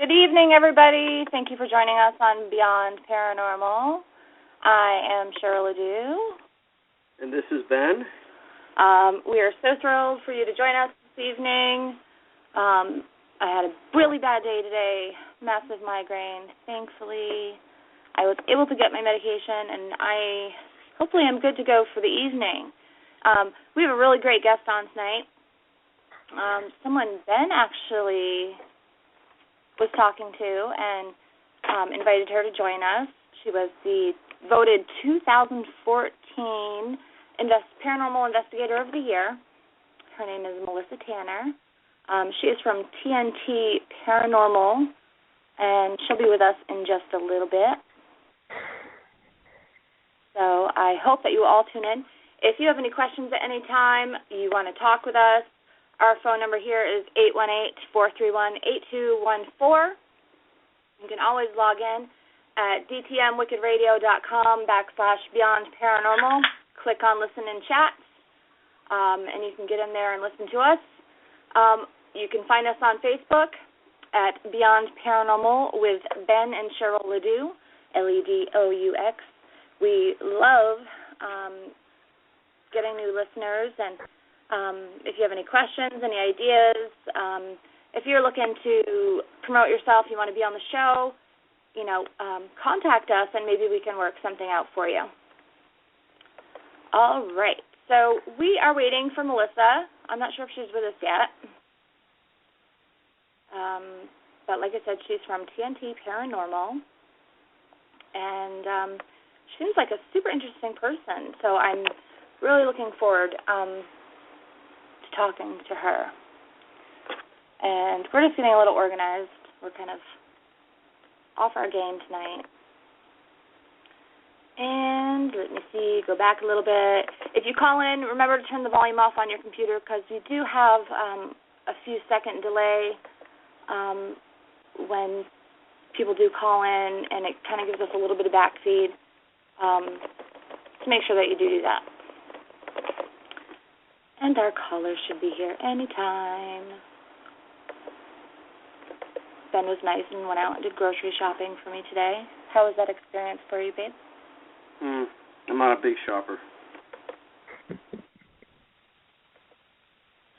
Good evening, everybody. Thank you for joining us on Beyond Paranormal. I am Cheryl Ledoux. And this is Ben. We are so thrilled for you to join us this evening. I had a really bad day today, massive migraine. Thankfully, I was able to get my medication, and hopefully I'm good to go for the evening. We have a really great guest on tonight. Someone Ben actually was talking to and invited her to join us. She was the voted 2014 Paranormal Investigator of the Year. Her name is Melissa Tanner. She is from TNT Paranormal, and she'll be with us in just a little bit. So I hope that you all tune in. If you have any questions at any time, you want to talk with us, our phone number here is 818-431-8214. You can always log in at dtmwickedradio.com/beyondparanormal. Click on Listen and Chat, and you can get in there and listen to us. You can find us on Facebook at Beyond Paranormal with Ben and Cheryl Ledoux, Ledoux. We love getting new listeners, and if you have any questions, any ideas, if you're looking to promote yourself, you want to be on the show, contact us, and maybe we can work something out for you. All right. So we are waiting for Melissa. I'm not sure if she's with us yet. But like I said, she's from TNT Paranormal, and she seems like a super interesting person. So I'm really looking forward to talking to her. And we're just getting a little organized. We're kind of off our game tonight. And let me see, go back a little bit. If you call in, remember to turn the volume off on your computer because you do have a few second delay when people do call in, and it kind of gives us a little bit of backfeed. To make sure that you do that. And our caller should be here anytime. Ben was nice and went out and did grocery shopping for me today. How was that experience for you, babe? I'm not a big shopper. It's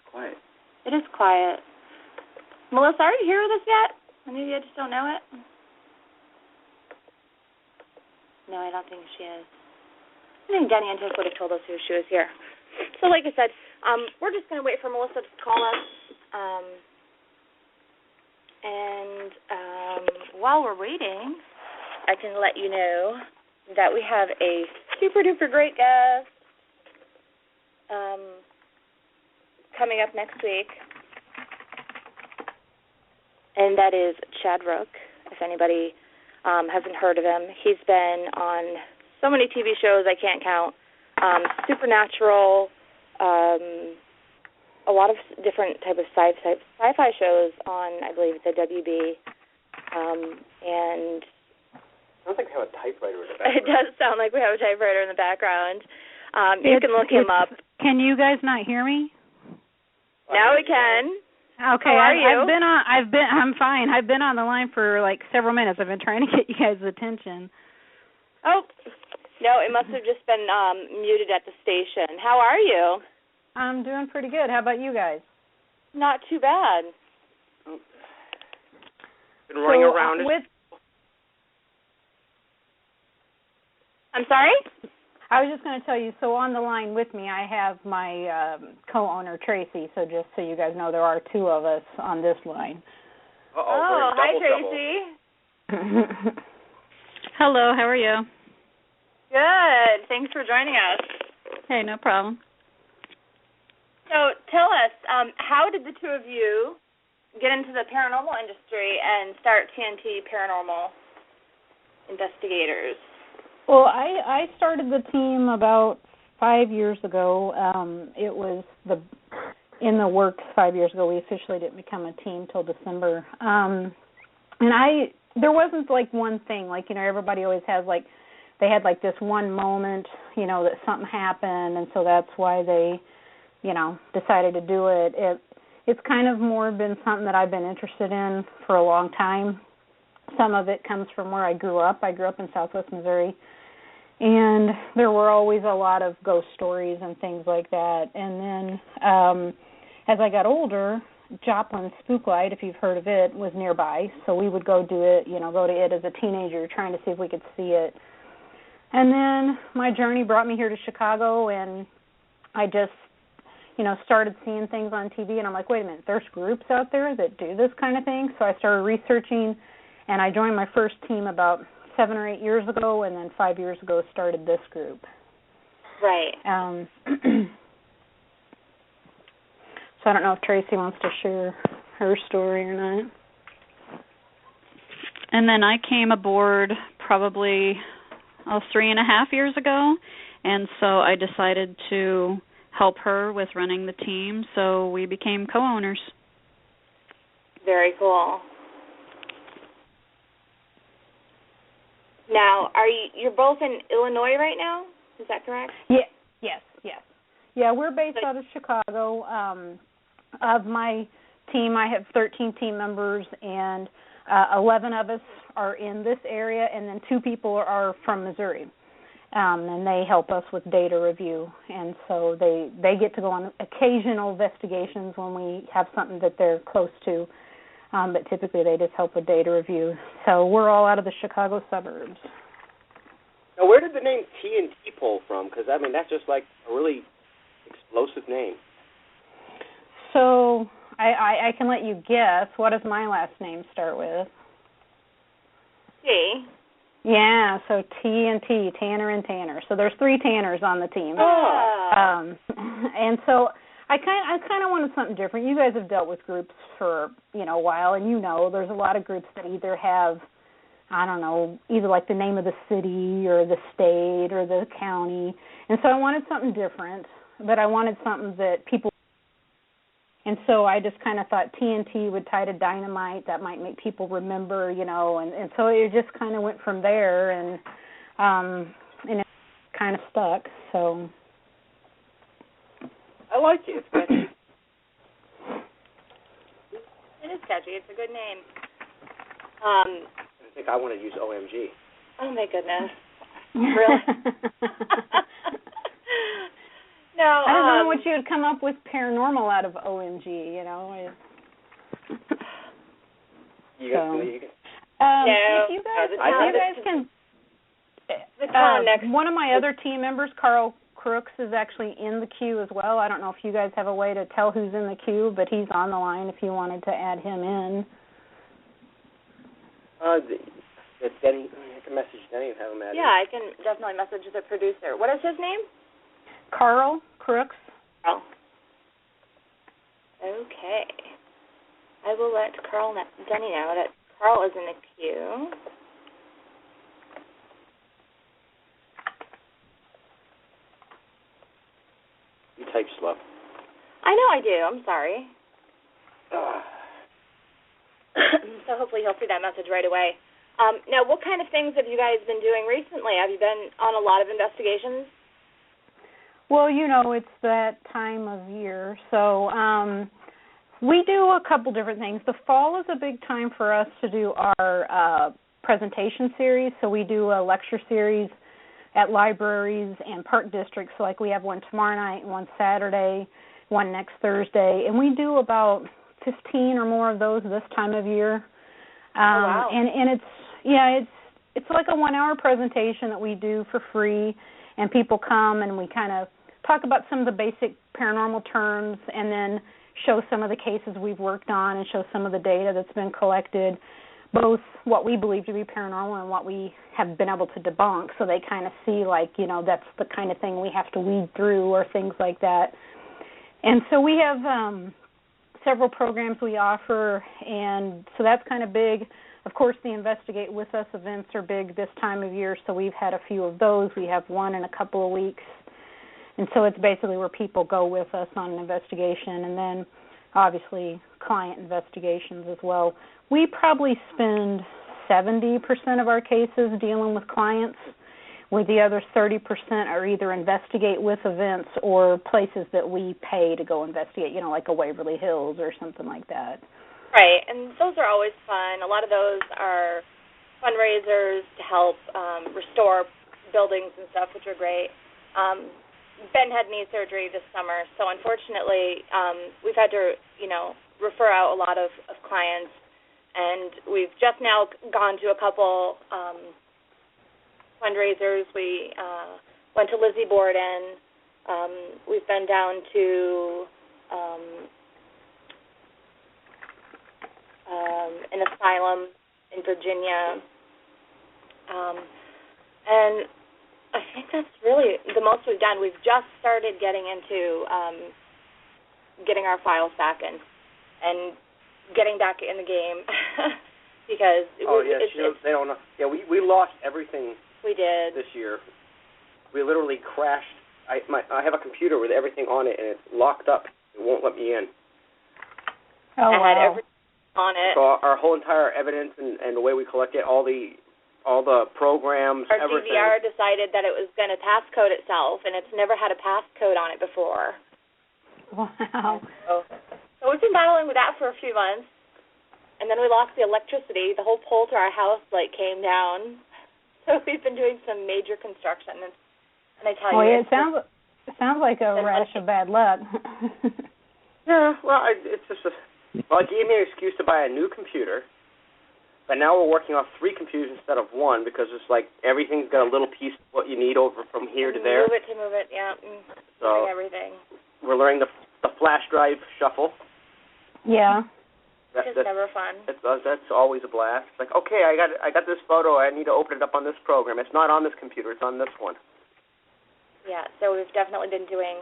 quiet. It is quiet. Melissa, are you here with us yet? Or maybe I just don't know it. No, I don't think she is. I think Denny and Tiff would have told us if she was here. So like I said, we're just going to wait for Melissa to call us. And while we're waiting, I can let you know that we have a super-duper great guest coming up next week. And that is Chad Rook, if anybody hasn't heard of him. He's been on so many TV shows I can't count. Supernatural, a lot of different type of sci-fi shows on, I believe, the WB. And sounds like we have a typewriter in the background. It does sound like we have a typewriter in the background. You can look him up. Can you guys not hear me? Now we can. Okay, how are you? I'm fine. I've been on the line for like several minutes. I've been trying to get you guys' attention. Oh, no, it must have just been muted at the station. How are you? I'm doing pretty good. How about you guys? Not too bad. Been running around. I'm sorry? I was just going to tell you, so on the line with me, I have my co-owner, Tracy, so just so you guys know, there are two of us on this line. Oh, hi, Tracy. Hello, how are you? Good. Thanks for joining us. Hey, no problem. So tell us, how did the two of you get into the paranormal industry and start TNT Paranormal Investigators? Well, I started the team about 5 years ago. It was in the works 5 years ago. We officially didn't become a team till December. And there wasn't like one thing. Like, everybody always has they had like this one moment, that something happened, and so that's why they, decided to do it. it's kind of more been something that I've been interested in for a long time. Some of it comes from where I grew up. I grew up in Southwest Missouri, and there were always a lot of ghost stories and things like that. And then as I got older, Joplin Spooklight, if you've heard of it, was nearby, so we would go do it, go to it as a teenager, trying to see if we could see it. And then my journey brought me here to Chicago, and I just, started seeing things on TV, and I'm like, wait a minute, there's groups out there that do this kind of thing. So I started researching, and I joined my first team about 7 or 8 years ago, and then 5 years ago started this group. Right. So I don't know if Tracy wants to share her story or not. And then I came aboard probably 3.5 years ago, and so I decided to help her with running the team, so we became co-owners. Very cool. Now, you're both in Illinois right now? Is that correct? Yes. Yeah, we're based out of Chicago. Of my team, I have 13 team members, and 11 of us are in this area, and then 2 people are from Missouri, and they help us with data review. And so they get to go on occasional investigations when we have something that they're close to, but typically they just help with data review. So we're all out of the Chicago suburbs. Now, where did the name T&T pull from? Because, that's just like a really explosive name. So I can let you guess. What does my last name start with? T. Yeah, so T&T, Tanner and Tanner. So there's 3 Tanners on the team. Oh. And so I kind of wanted something different. You guys have dealt with groups for, a while, and there's a lot of groups that either have, either like the name of the city or the state or the county. And so I wanted something different, but I wanted something that people. And so I just kind of thought TNT would tie to dynamite. That might make people remember, and so it just kind of went from there, and it kind of stuck. So I like it. It's catchy. It is catchy. It's a good name. I think I want to use OMG. Oh, my goodness. Really? No, I don't know what you would come up with Paranormal out of OMG, You if you guys can, one of my other team members, Carl Crooks, is actually in the queue as well. I don't know if you guys have a way to tell who's in the queue, but he's on the line if you wanted to add him in. Denny, I can message Denny and have him add. Yeah, I can definitely message the producer. What is his name? Carl Crooks. Oh. Okay. I will let Denny know that Carl is in the queue. You type slow. I know I do. I'm sorry. So hopefully he'll see that message right away. Now, what kind of things have you guys been doing recently? Have you been on a lot of investigations? Well, it's that time of year. So we do a couple different things. The fall is a big time for us to do our presentation series. So we do a lecture series at libraries and park districts. So like we have one tomorrow night, one Saturday, one next Thursday. And we do about 15 or more of those this time of year. Wow. And it's like a 1-hour presentation that we do for free. And people come and we kind of talk about some of the basic paranormal terms and then show some of the cases we've worked on and show some of the data that's been collected, both what we believe to be paranormal and what we have been able to debunk, so they kind of see, that's the kind of thing we have to weed through or things like that. And so we have several programs we offer, and so that's kind of big. Of course, the Investigate With Us events are big this time of year, so we've had a few of those. We have one in a couple of weeks. And so it's basically where people go with us on an investigation, and then obviously client investigations as well. We probably spend 70% of our cases dealing with clients. where the other 30% are either investigate with events or places that we pay to go investigate, like a Waverly Hills or something like that. Right, and those are always fun. A lot of those are fundraisers to help restore buildings and stuff, which are great. Ben had knee surgery this summer, so unfortunately we've had to, refer out a lot of clients, and we've just now gone to a couple fundraisers. We went to Lizzie Borden. We've been down to an asylum in Virginia. And I think that's really the most we've done. We've just started getting into getting our files back in and getting back in the game because they don't know. Yeah, we lost everything. We did this year. We literally crashed. I have a computer with everything on it, and it's locked up. It won't let me in. Oh, I wow. had everything on it. So our whole entire evidence and the way we collect it, all the programs, our everything. DVR decided that it was going to passcode itself, and it's never had a passcode on it before. Wow. So we've been battling with that for a few months, and then we lost the electricity. The whole pole to our house came down. So we've been doing some major construction, and I tell you, it sounds like a rash of bad luck. Yeah, well, it gave me an excuse to buy a new computer, but now we're working off 3 computers instead of 1 because it's like everything's got a little piece of what you need over from here to there. Move it, yeah. So everything. We're learning the flash drive shuffle. Yeah. It's never fun. That's always a blast. It's like, okay, I got this photo. I need to open it up on this program. It's not on this computer. It's on this one. Yeah, so we've definitely been doing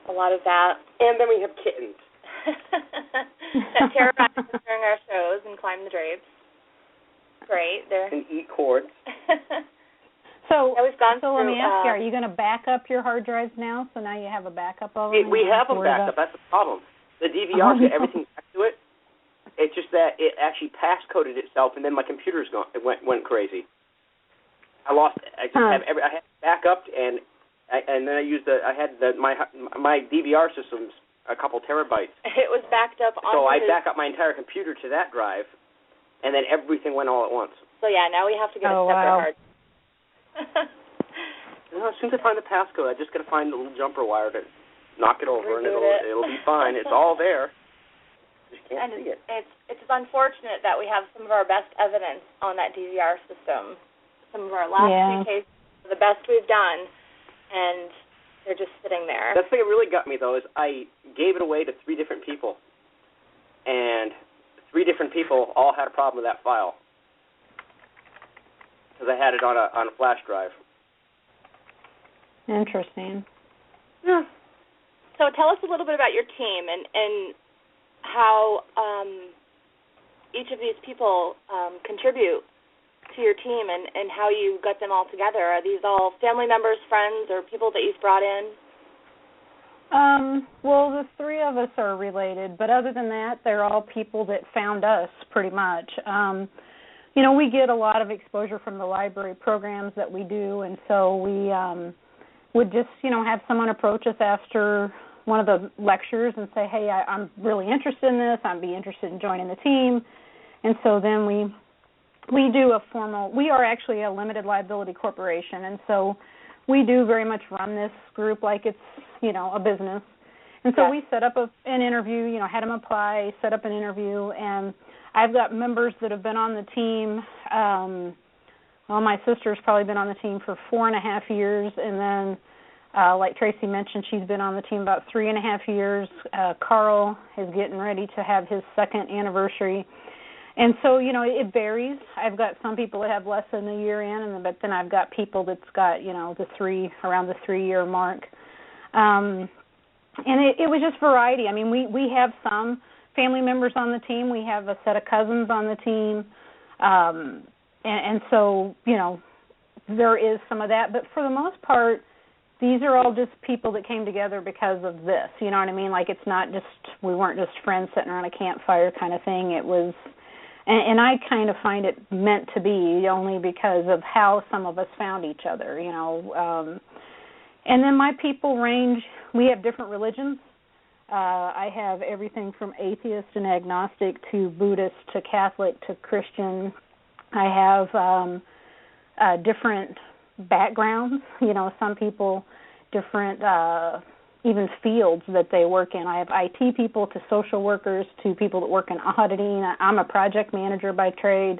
a lot of that. And then we have kittens. That terrorize us during our shows and climb the drapes. Great. And eat cords. So, we've gone let me ask you, are you going to back up your hard drives now? So now you have a backup of them? We have them backed up. That's the problem. The DVRs get everything back to it. It's just that it actually passcoded itself, and then my computer's gone. It went crazy. I lost it. I had it backup, and then I had my DVR system's a couple terabytes. It was backed up on. So I back up my entire computer to that drive, and then everything went all at once. So yeah, now we have to get a separate hard. As soon as I find the passcode, I just got to find the little jumper wire to knock it over, and it'll be fine. It's all there. Just can't see it. It's unfortunate that we have some of our best evidence on that DVR system. Some of our last 3 cases are the best we've done, and they're just sitting there. The thing that really got me, though, is I gave it away to 3 different people, and 3 different people all had a problem with that file because I had it on a flash drive. Interesting. Yeah. So tell us a little bit about your team and how each of these people contribute to your team and how you got them all together. Are these all family members, friends, or people that you've brought in? Well, the 3 of us are related, but other than that, they're all people that found us pretty much. We get a lot of exposure from the library programs that we do, and so we would just, have someone approach us after one of the lectures and say, hey, I'm really interested in this. I'd be interested in joining the team. And so then we do we are actually a limited liability corporation, and so we do very much run this group like it's, a business. And so we set up an interview, had them apply, set up an interview, and I've got members that have been on the team. My sister's probably been on the team for 4.5 years, and then like Tracy mentioned, she's been on the team about 3.5 years. Carl is getting ready to have his 2nd anniversary. And so, it varies. I've got some people that have less than a year in, but then I've got people that's got, around the 3-year mark. And it was just variety. I mean, we have some family members on the team. We have a set of cousins on the team. And so, there is some of that. But for the most part, these are all just people that came together because of this. You know what I mean? Like, it's not just, we weren't just friends sitting around a campfire kind of thing. It was And I kind of find it meant to be, only because of how some of us found each other, you know. And then my people range. We have different religions. I have everything from atheist and agnostic to Buddhist to Catholic to Christian. I have different backgrounds. You know, some people, different even fields that they work in. I have IT people to social workers to people that work in auditing. I'm a project manager by trade.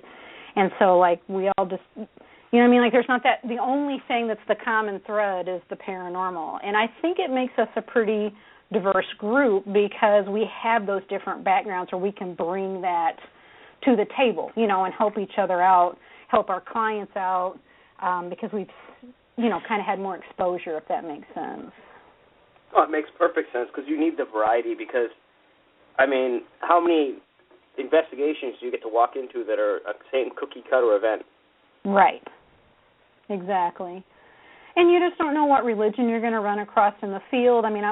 And so, like, we all just, you know what I mean? Like, there's not that, the only thing that's the common thread is the paranormal. And I think it makes us a pretty diverse group because we have those different backgrounds where we can bring that to the table, you know, and help each other out, help our clients out, because we've, you know, kind of had more exposure, if that makes sense. Oh, it makes perfect sense because you need the variety because, I mean, how many investigations do you get to walk into that are a same cookie-cutter event? Right. Exactly. And you just don't know what religion you're going to run across in the field. I mean,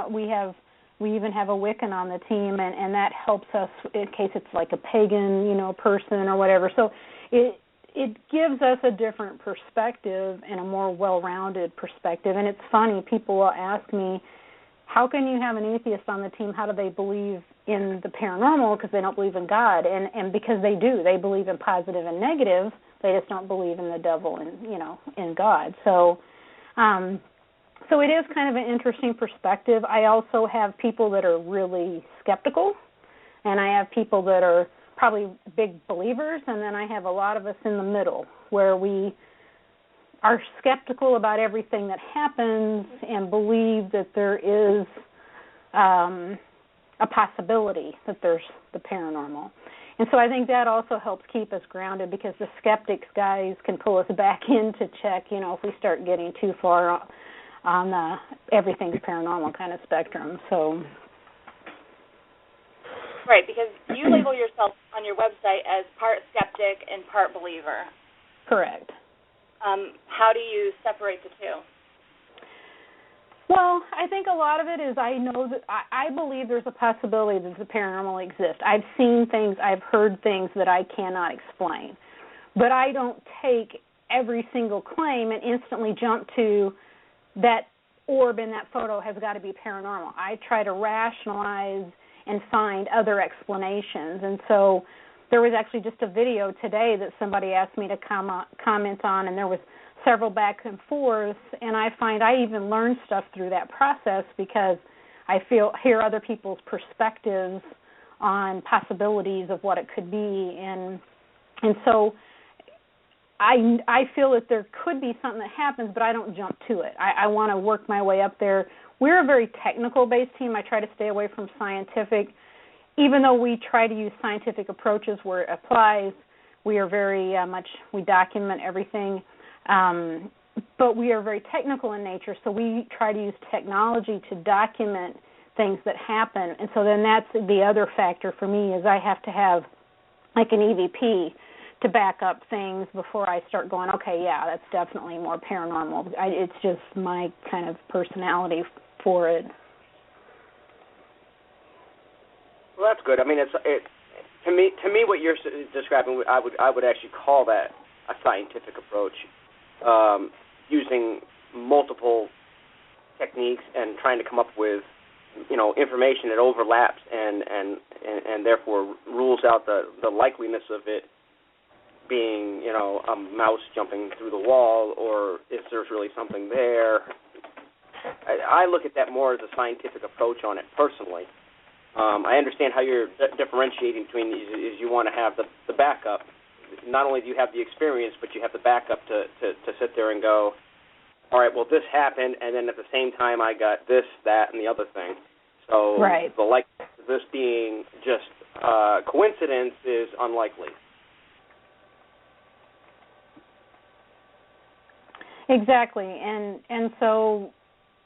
we even have a Wiccan on the team, and that helps us in case it's like a pagan, you know, person or whatever. So it gives us a different perspective and a more well-rounded perspective. And it's funny, people will ask me, how can you have an atheist on the team? How do they believe in the paranormal? Because they don't believe in God. And because they do. They believe in positive and negative. They just don't believe in the devil and, you know, in God. So so it is kind of an interesting perspective. I also have people that are really skeptical, and I have people that are probably big believers, and then I have a lot of us in the middle where we are skeptical about everything that happens and believe that there is a possibility that there's the paranormal. And so I think that also helps keep us grounded because the skeptics guys can pull us back in to check, you know, if we start getting too far on the everything's paranormal kind of spectrum. So right, because you label yourself on your website as part skeptic and part believer. Correct. How do you separate the two? Well, I think a lot of it is I know that I believe there's a possibility that the paranormal exists. I've seen things, I've heard things that I cannot explain. But I don't take every single claim and instantly jump to that orb in that photo has got to be paranormal. I try to rationalize and find other explanations. And so there was actually just a video today that somebody asked me to comment on, and there was several back and forth, and I find I even learn stuff through that process because I hear other people's perspectives on possibilities of what it could be, and so I feel that there could be something that happens, but I don't jump to it. I want to work my way up there. We're a very technical-based team. I try to stay away from scientific. Even though we try to use scientific approaches where it applies, we are very much, we document everything. But we are very technical in nature, so we try to use technology to document things that happen. And so then that's the other factor for me is I have to have like an EVP to back up things before I start going, okay, yeah, that's definitely more paranormal. It's just my kind of personality for it. Well, that's good. I mean, to me, what you're describing, I would actually call that a scientific approach, using multiple techniques and trying to come up with, you know, information that overlaps and therefore rules out the likeliness of it being, you know, a mouse jumping through the wall or if there's really something there. I look at that more as a scientific approach on it personally. I understand how you're differentiating between these is you want to have the backup. Not only do you have the experience, but you have the backup to sit there and go, all right, well, this happened, and then at the same time I got this, that, and the other thing. So right. the likelihood of this being just coincidence is unlikely. Exactly, and so,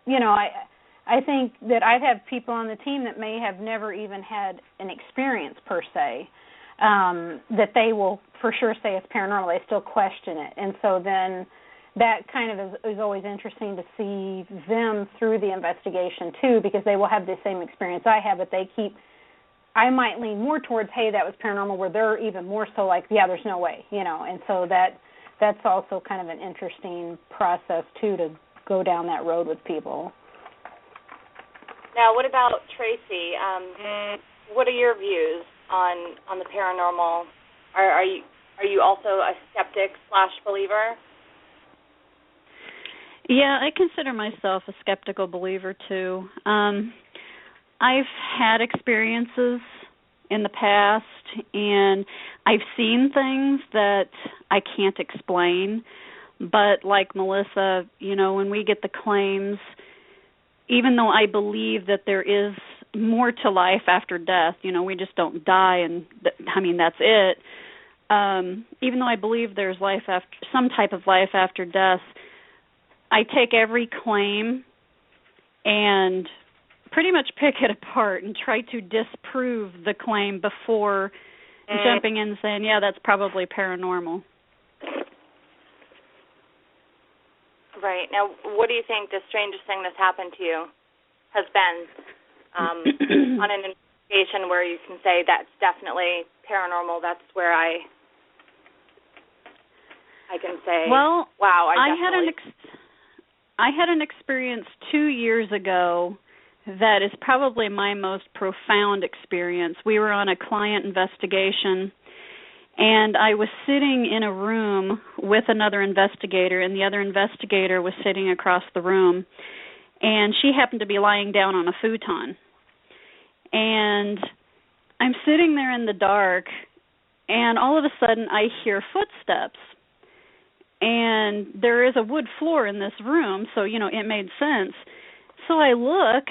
you know, I think that I've had people on the team that may have never even had an experience per se, that they will for sure say it's paranormal. They still question it, and so then that kind of is always interesting to see them through the investigation too, because they will have the same experience I have, but they keep I might lean more towards, hey, that was paranormal, where they're even more so like, yeah, there's no way, and so that's also kind of an interesting process, too, to go down that road with people. Now, what about Tracy? What are your views on the paranormal? Are you also a skeptic / believer? Yeah, I consider myself a skeptical believer too. I've had experiences in the past, and I've seen things that I can't explain. But like Melissa, when we get the claims, even though I believe that there is more to life after death, we just don't die, and that's it. Even though I believe there's life after, some type of life after death, I take every claim and pretty much pick it apart and try to disprove the claim before jumping in and saying, yeah, that's probably paranormal. Right. Now, what do you think the strangest thing that's happened to you has been on an investigation where you can say that's definitely paranormal? That's where I can say, well, wow, I had an experience 2 years ago that is probably my most profound experience. We were on a client investigation, and I was sitting in a room with another investigator, and the other investigator was sitting across the room, and she happened to be lying down on a futon. And I'm sitting there in the dark, and all of a sudden I hear footsteps. And there is a wood floor in this room, so, it made sense. So I look,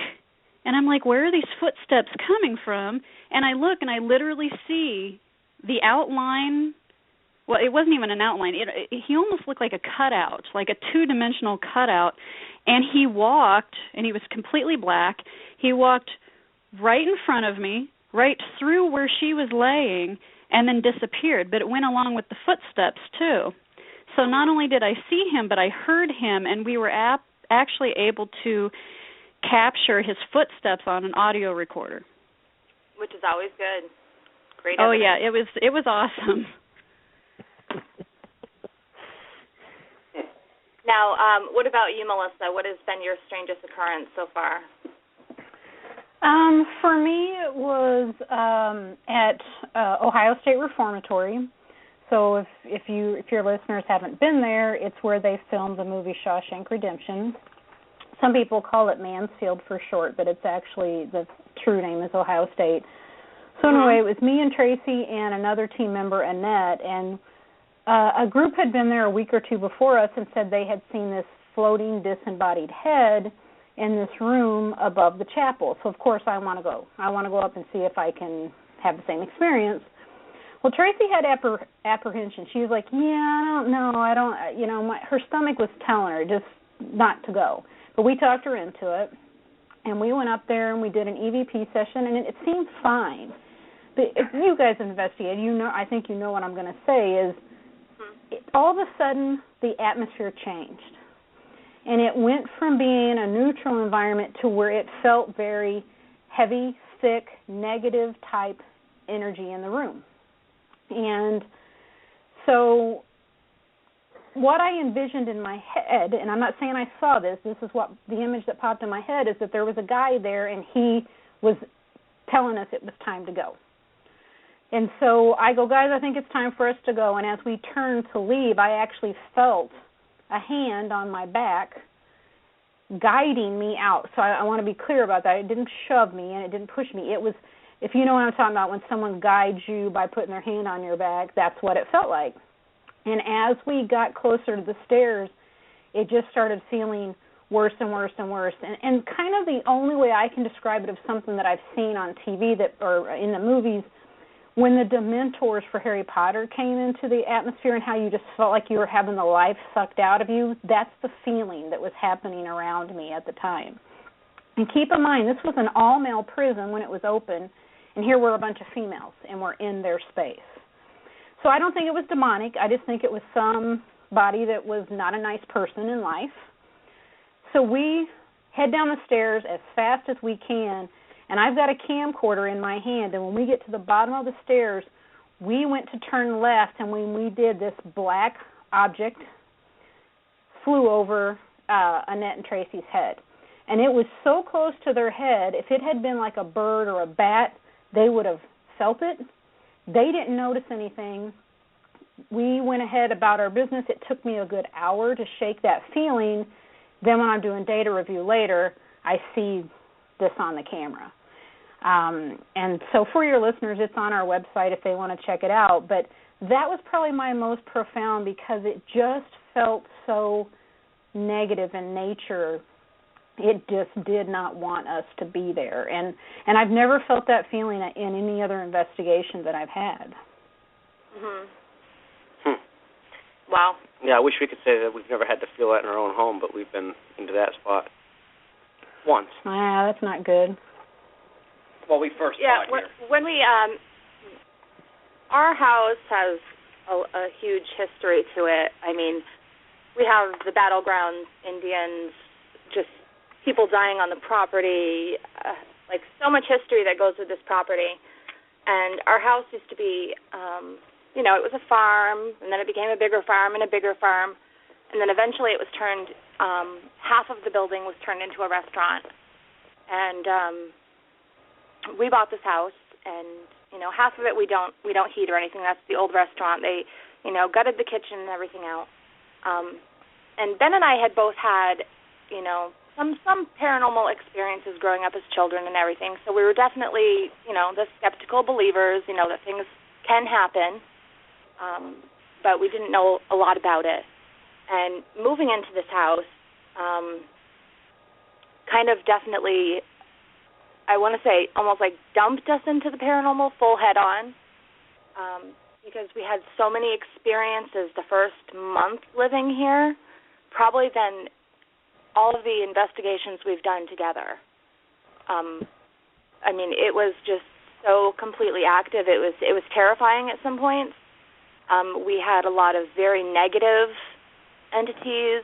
and I'm like, where are these footsteps coming from? And I look, and I literally see the outline. Well, it wasn't even an outline. He almost looked like a cutout, like a two-dimensional cutout. And he walked, and he was completely black. He walked right in front of me, right through where she was laying, and then disappeared. But it went along with the footsteps, too. So not only did I see him, but I heard him, and we were actually able to capture his footsteps on an audio recorder. Which is always good. Great Oh, evidence. yeah, it was awesome. Now, what about you, Melissa? What has been your strangest occurrence so far? For me, it was at Ohio State Reformatory. So if your listeners haven't been there, it's where they filmed the movie Shawshank Redemption. Some people call it Mansfield for short, but it's actually, the true name is Ohio State. So anyway, it was me and Tracy and another team member, Annette, and a group had been there a week or two before us and said they had seen this floating disembodied head in this room above the chapel. So of course I want to go. I want to go up and see if I can have the same experience. Well, Tracy had apprehension. She was like, yeah, I don't, her stomach was telling her just not to go. But we talked her into it, and we went up there and we did an EVP session, and it seemed fine. But if you guys investigate, I think you know what I'm going to say is all of a sudden the atmosphere changed. And it went from being a neutral environment to where it felt very heavy, thick, negative type energy in the room. And so what I envisioned in my head, and I'm not saying I saw this is what the image that popped in my head, is that there was a guy there and he was telling us it was time to go. And so I go, guys, I think it's time for us to go. And as we turned to leave, I actually felt a hand on my back guiding me out. So I want to be clear about that. It didn't shove me and it didn't push me. It was, if you know what I'm talking about, when someone guides you by putting their hand on your back, that's what it felt like. And as we got closer to the stairs, it just started feeling worse and worse and worse. And kind of the only way I can describe it of something that I've seen on TV or in the movies, when the Dementors for Harry Potter came into the atmosphere and how you just felt like you were having the life sucked out of you, that's the feeling that was happening around me at the time. And keep in mind, this was an all-male prison when it was open, and here were a bunch of females, and we're in their space. So I don't think it was demonic. I just think it was somebody that was not a nice person in life. So we head down the stairs as fast as we can, And I've got a camcorder in my hand, and when we get to the bottom of the stairs, we went to turn left, and when we did, this black object flew over Annette and Tracy's head. And it was so close to their head, if it had been like a bird or a bat, they would have felt it. They didn't notice anything. We went ahead about our business. It took me a good hour to shake that feeling. Then when I'm doing data review later, I see this on the camera. And so for your listeners, it's on our website if they want to check it out. But that was probably my most profound because it just felt so negative in nature. It just did not want us to be there. And I've never felt that feeling in any other investigation that I've had. Wow. Yeah, I wish we could say that we've never had to feel that in our own home, but we've been into that spot once. That's not good. Well, we first bought here. When we, our house has a huge history to it. I mean, we have the battlegrounds, Indians, just people dying on the property, like so much history that goes with this property. And our house used to be, it was a farm, and then it became a bigger farm and a bigger farm, and then eventually it was turned, half of the building was turned into a restaurant. And we bought this house, and, half of it we don't heat or anything. That's the old restaurant. They, gutted the kitchen and everything out. And Ben and I had both had, some paranormal experiences growing up as children and everything. So we were definitely, the skeptical believers, that things can happen, but we didn't know a lot about it. And moving into this house kind of definitely, I want to say, almost like dumped us into the paranormal full head on, because we had so many experiences the first month living here, probably than all of the investigations we've done together. It was just so completely active. It was terrifying at some points. We had a lot of very negative entities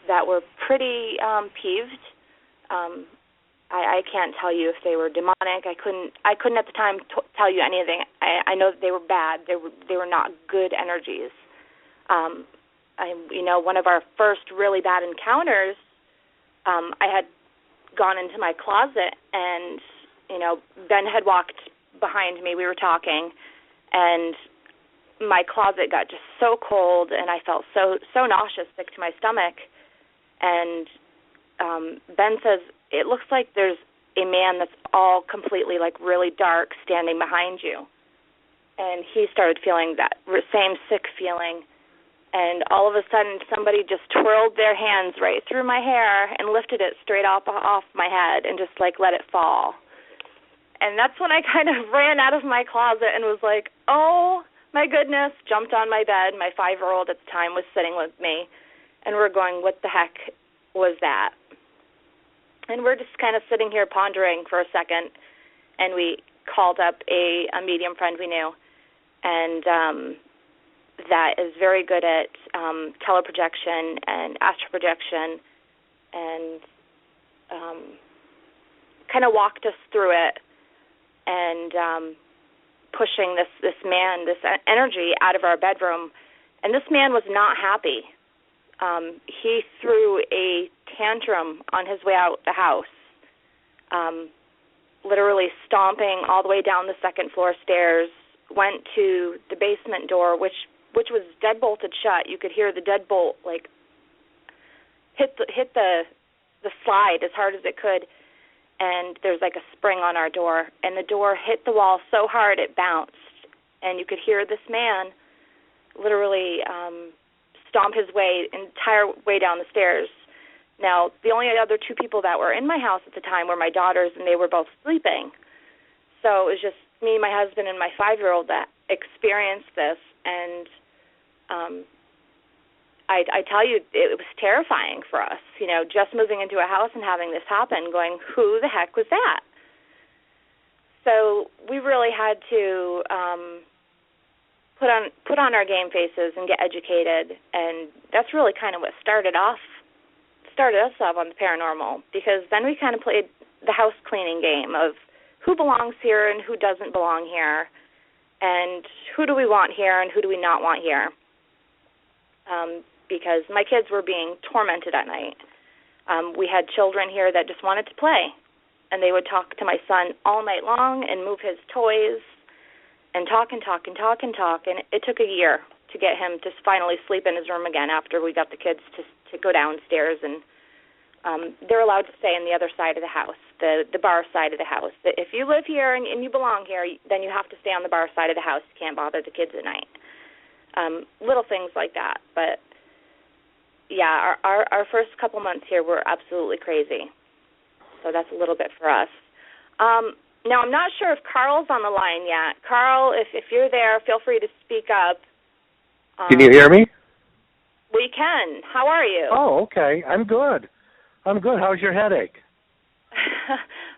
that were pretty peeved. I can't tell you if they were demonic. I couldn't at the time tell you anything. I know that they were bad. They were not good energies. One of our first really bad encounters, I had gone into my closet, and, Ben had walked behind me. We were talking, and my closet got just so cold, and I felt so nauseous, sick to my stomach. And Ben says, it looks like there's a man that's all completely, really dark standing behind you. And he started feeling that same sick feeling. And all of a sudden, somebody just twirled their hands right through my hair and lifted it straight off my head and just, let it fall. And that's when I kind of ran out of my closet and was like, oh, my goodness, jumped on my bed. My 5-year-old at the time was sitting with me, and we're going, what the heck was that? And we're just kind of sitting here pondering for a second, and we called up a medium friend we knew, and that is very good at teleprojection and astral projection, and kind of walked us through it, and pushing this man, this energy out of our bedroom. And this man was not happy. He threw a tantrum on his way out the house, literally stomping all the way down the second floor stairs, went to the basement door, which was deadbolted shut. You could hear the deadbolt hit the slide as hard as it could, and there's a spring on our door, and the door hit the wall so hard it bounced, and you could hear this man literally stomp his entire way down the stairs. Now, the only other 2 people that were in my house at the time were my daughters, and they were both sleeping. So it was just me, my husband, and my 5-year-old that experienced this, and I tell you, it was terrifying for us, just moving into a house and having this happen, going, who the heck was that? So we really had to put on our game faces and get educated, and that's really kind of what started us off on the paranormal, because then we kind of played the house cleaning game of who belongs here and who doesn't belong here, and who do we want here and who do we not want here, because my kids were being tormented at night. We had children here that just wanted to play, and they would talk to my son all night long and move his toys and talk and talk and talk and talk, and it took a year to get him to finally sleep in his room again after we got the kids to go downstairs, and they're allowed to stay on the other side of the house, the bar side of the house. If you live here and you belong here, then you have to stay on the bar side of the house. You can't bother the kids at night. Little things like that. But, yeah, our first couple months here were absolutely crazy. So that's a little bit for us. Now, I'm not sure if Carl's on the line yet. Carl, if you're there, feel free to speak up. Can you hear me? We can. How are you? Oh, okay. I'm good. How's your headache?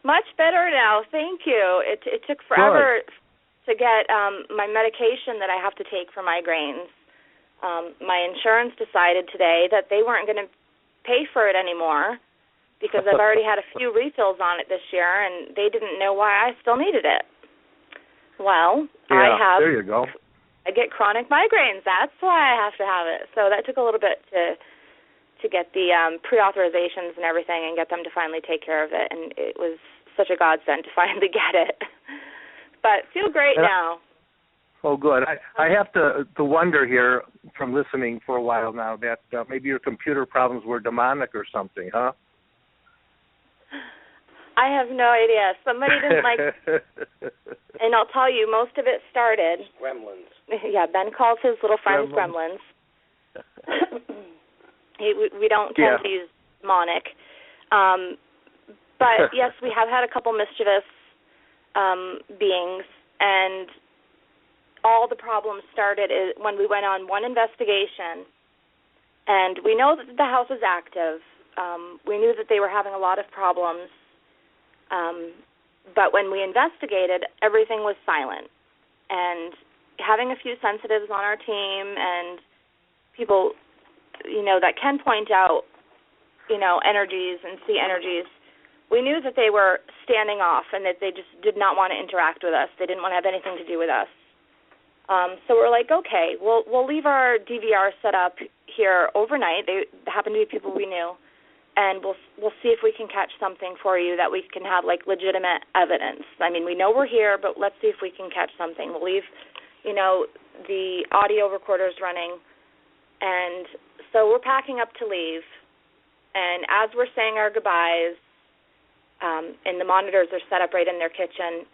Much better now. Thank you. It took forever to get my medication that I have to take for migraines. My insurance decided today that they weren't going to pay for it anymore because I've already had a few refills on it this year, and they didn't know why I still needed it. Well, there you go. I get chronic migraines. That's why I have to have it. So that took a little bit to get the pre-authorizations and everything and get them to finally take care of it, and it was such a godsend to finally get it. But feel great now. Oh, good. I have to wonder here from listening for a while now that maybe your computer problems were demonic or something, huh? I have no idea. Somebody didn't like and I'll tell you, most of it started. Gremlins. Yeah, Ben calls his little friends gremlins. We don't tend to use demonic. But, yes, we have had a couple mischievous beings, and all the problems started when we went on one investigation, and we know that the house was active. We knew that they were having a lot of problems, but when we investigated, everything was silent. And having a few sensitives on our team and people, that can point out, energies and see energies, we knew that they were standing off and that they just did not want to interact with us. They didn't want to have anything to do with us. So we're like, okay, we'll leave our DVR set up here overnight. They happen to be people we knew, and we'll see if we can catch something for you that we can have like legitimate evidence. I mean, we know we're here, but let's see if we can catch something. We'll leave, the audio recorders running, and so we're packing up to leave. And as we're saying our goodbyes, and the monitors are set up right in their kitchen,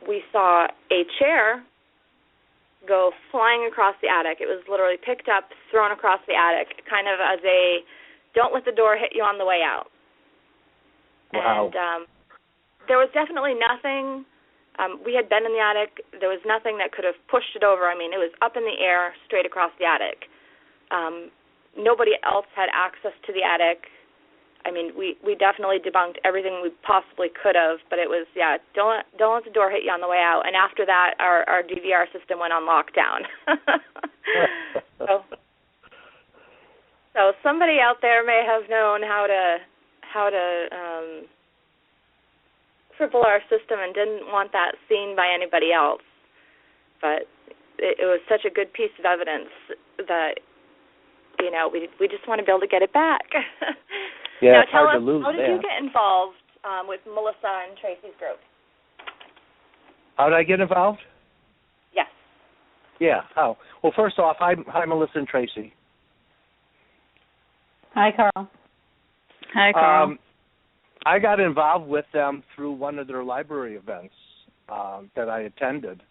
we saw a chair go flying across the attic. It was literally picked up, thrown across the attic, kind of as a don't let the door hit you on the way out. Wow. And there was definitely nothing. We had been in the attic. There was nothing that could have pushed it over. I mean, it was up in the air, straight across the attic. Nobody else had access to the attic. I mean, we definitely debunked everything we possibly could have, but it was, don't let the door hit you on the way out. And after that, our DVR system went on lockdown. So somebody out there may have known how to cripple our system and didn't want that seen by anybody else. But it was such a good piece of evidence that, we just want to be able to get it back. Yeah, now, it's hard tell us, to lose how did you get involved with Melissa and Tracy's group? How did I get involved? Yes. Yeah, how? Well, first off, hi Melissa and Tracy. Hi, Carl. Hi, Carl. I got involved with them through one of their library events that I attended,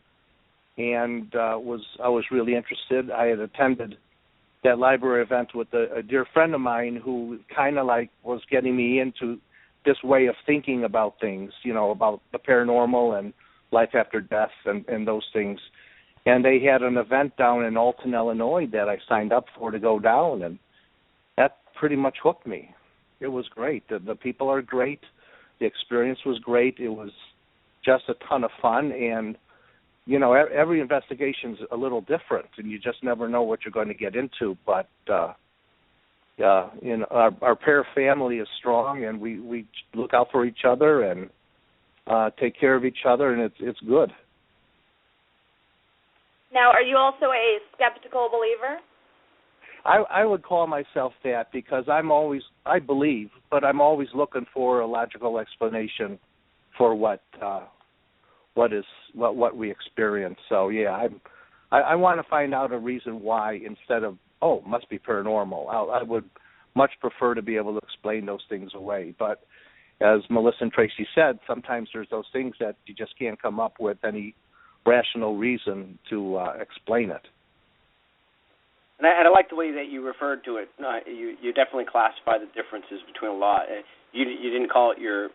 and I was really interested. I had attended that library event with a dear friend of mine who kind of was getting me into this way of thinking about things, about the paranormal and life after death and those things. And they had an event down in Alton, Illinois that I signed up for to go down, and that pretty much hooked me. It was great. The people are great. The experience was great. It was just a ton of fun, and every investigation's a little different, and you just never know what you're going to get into. But, our pair family is strong, and we look out for each other and take care of each other, and it's good. Now, are you also a skeptical believer? I would call myself that because I believe, but I'm always looking for a logical explanation for what we experience. So yeah, I want to find out a reason why instead of must be paranormal. I would much prefer to be able to explain those things away. But as Melissa and Tracy said, sometimes there's those things that you just can't come up with any rational reason to explain it. And I like the way that you referred to it. You definitely classify the differences between a lot. You didn't call it your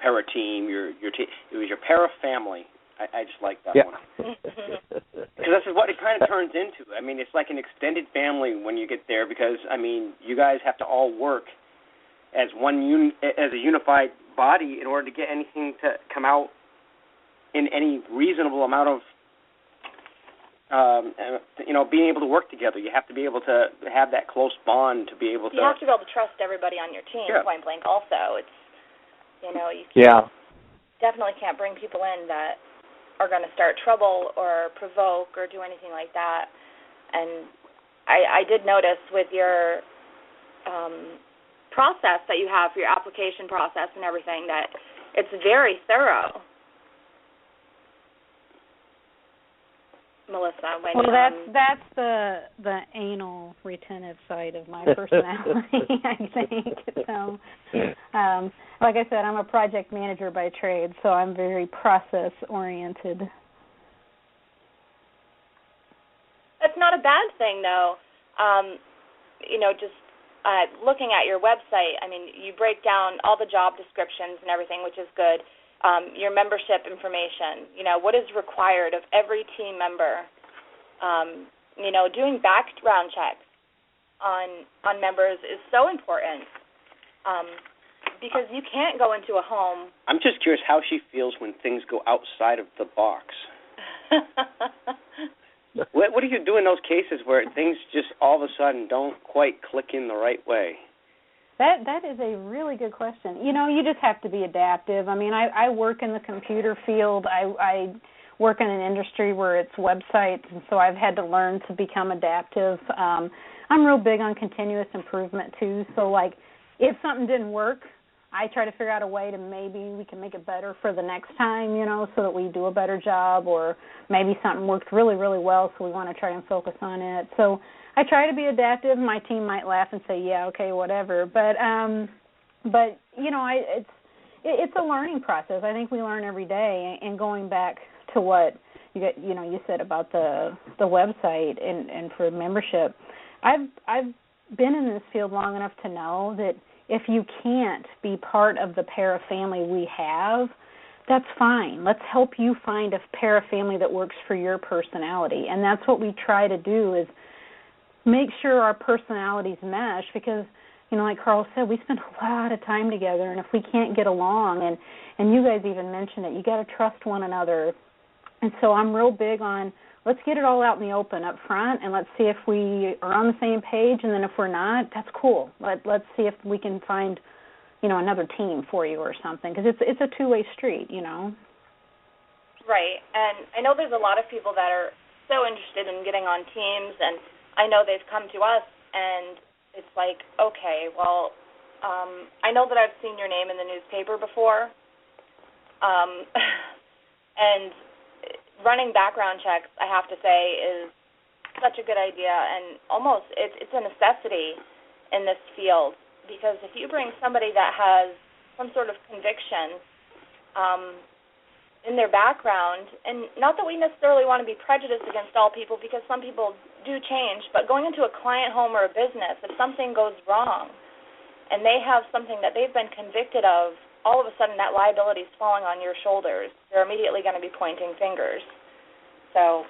para team, your team. It was your para family. I just like that one. Because this is what it kind of turns into. I mean, it's like an extended family when you get there because, I mean, you guys have to all work as as a unified body in order to get anything to come out in any reasonable amount of being able to work together. You have to be able to have that close bond to be able to... You have to be able to trust everybody on your team, point blank also. It's, you definitely can't bring people in that are going to start trouble or provoke or do anything like that. And I did notice with your process that you have for your application process and everything that it's very thorough. Melissa, that's the anal retentive side of my personality, I think. So, like I said, I'm a project manager by trade, so I'm very process oriented. That's not a bad thing, though. Just looking at your website, I mean, you break down all the job descriptions and everything, which is good. Your membership information, what is required of every team member, doing background checks on members is so important because you can't go into a home. I'm just curious how she feels when things go outside of the box. What do you do in those cases where things just all of a sudden don't quite click in the right way? That is a really good question. You just have to be adaptive. I mean, I work in the computer field. I work in an industry where it's websites, and so I've had to learn to become adaptive. I'm real big on continuous improvement, too. So, like, if something didn't work, I try to figure out a way to maybe we can make it better for the next time, so that we do a better job, or maybe something worked really, really well, so we want to try and focus on it. So I try to be adaptive. My team might laugh and say, "Yeah, okay, whatever." But it's a learning process. I think we learn every day. And going back to what you said about the website and for membership, I've been in this field long enough to know that if you can't be part of the para family we have, that's fine. Let's help you find a para family that works for your personality, and that's what we try to do is make sure our personalities mesh because, like Carl said, we spend a lot of time together, and if we can't get along, and you guys even mentioned it, you got to trust one another. And so I'm real big on let's get it all out in the open up front, and let's see if we are on the same page, and then if we're not, that's cool. Let's see if we can find, another team for you or something because it's a two-way street, Right, and I know there's a lot of people that are so interested in getting on teams, and I know they've come to us, and it's like, okay, well, I know that I've seen your name in the newspaper before, and running background checks, I have to say, is such a good idea, and almost it's a necessity in this field because if you bring somebody that has some sort of conviction in their background, and not that we necessarily want to be prejudiced against all people because some people do change, but going into a client home or a business, if something goes wrong and they have something that they've been convicted of, all of a sudden that liability is falling on your shoulders. They're immediately going to be pointing fingers. So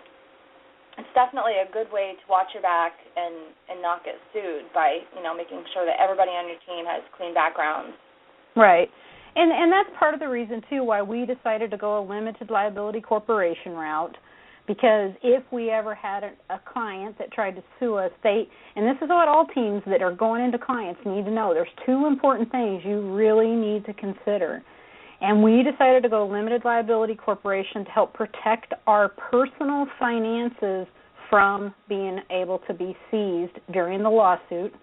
it's definitely a good way to watch your back and not get sued by, making sure that everybody on your team has clean backgrounds. Right. And that's part of the reason, too, why we decided to go a limited liability corporation route Because if we ever had a client that tried to sue us, and this is what all teams that are going into clients need to know, there's two important things you really need to consider. And we decided to go limited liability corporation to help protect our personal finances from being able to be seized during the lawsuit.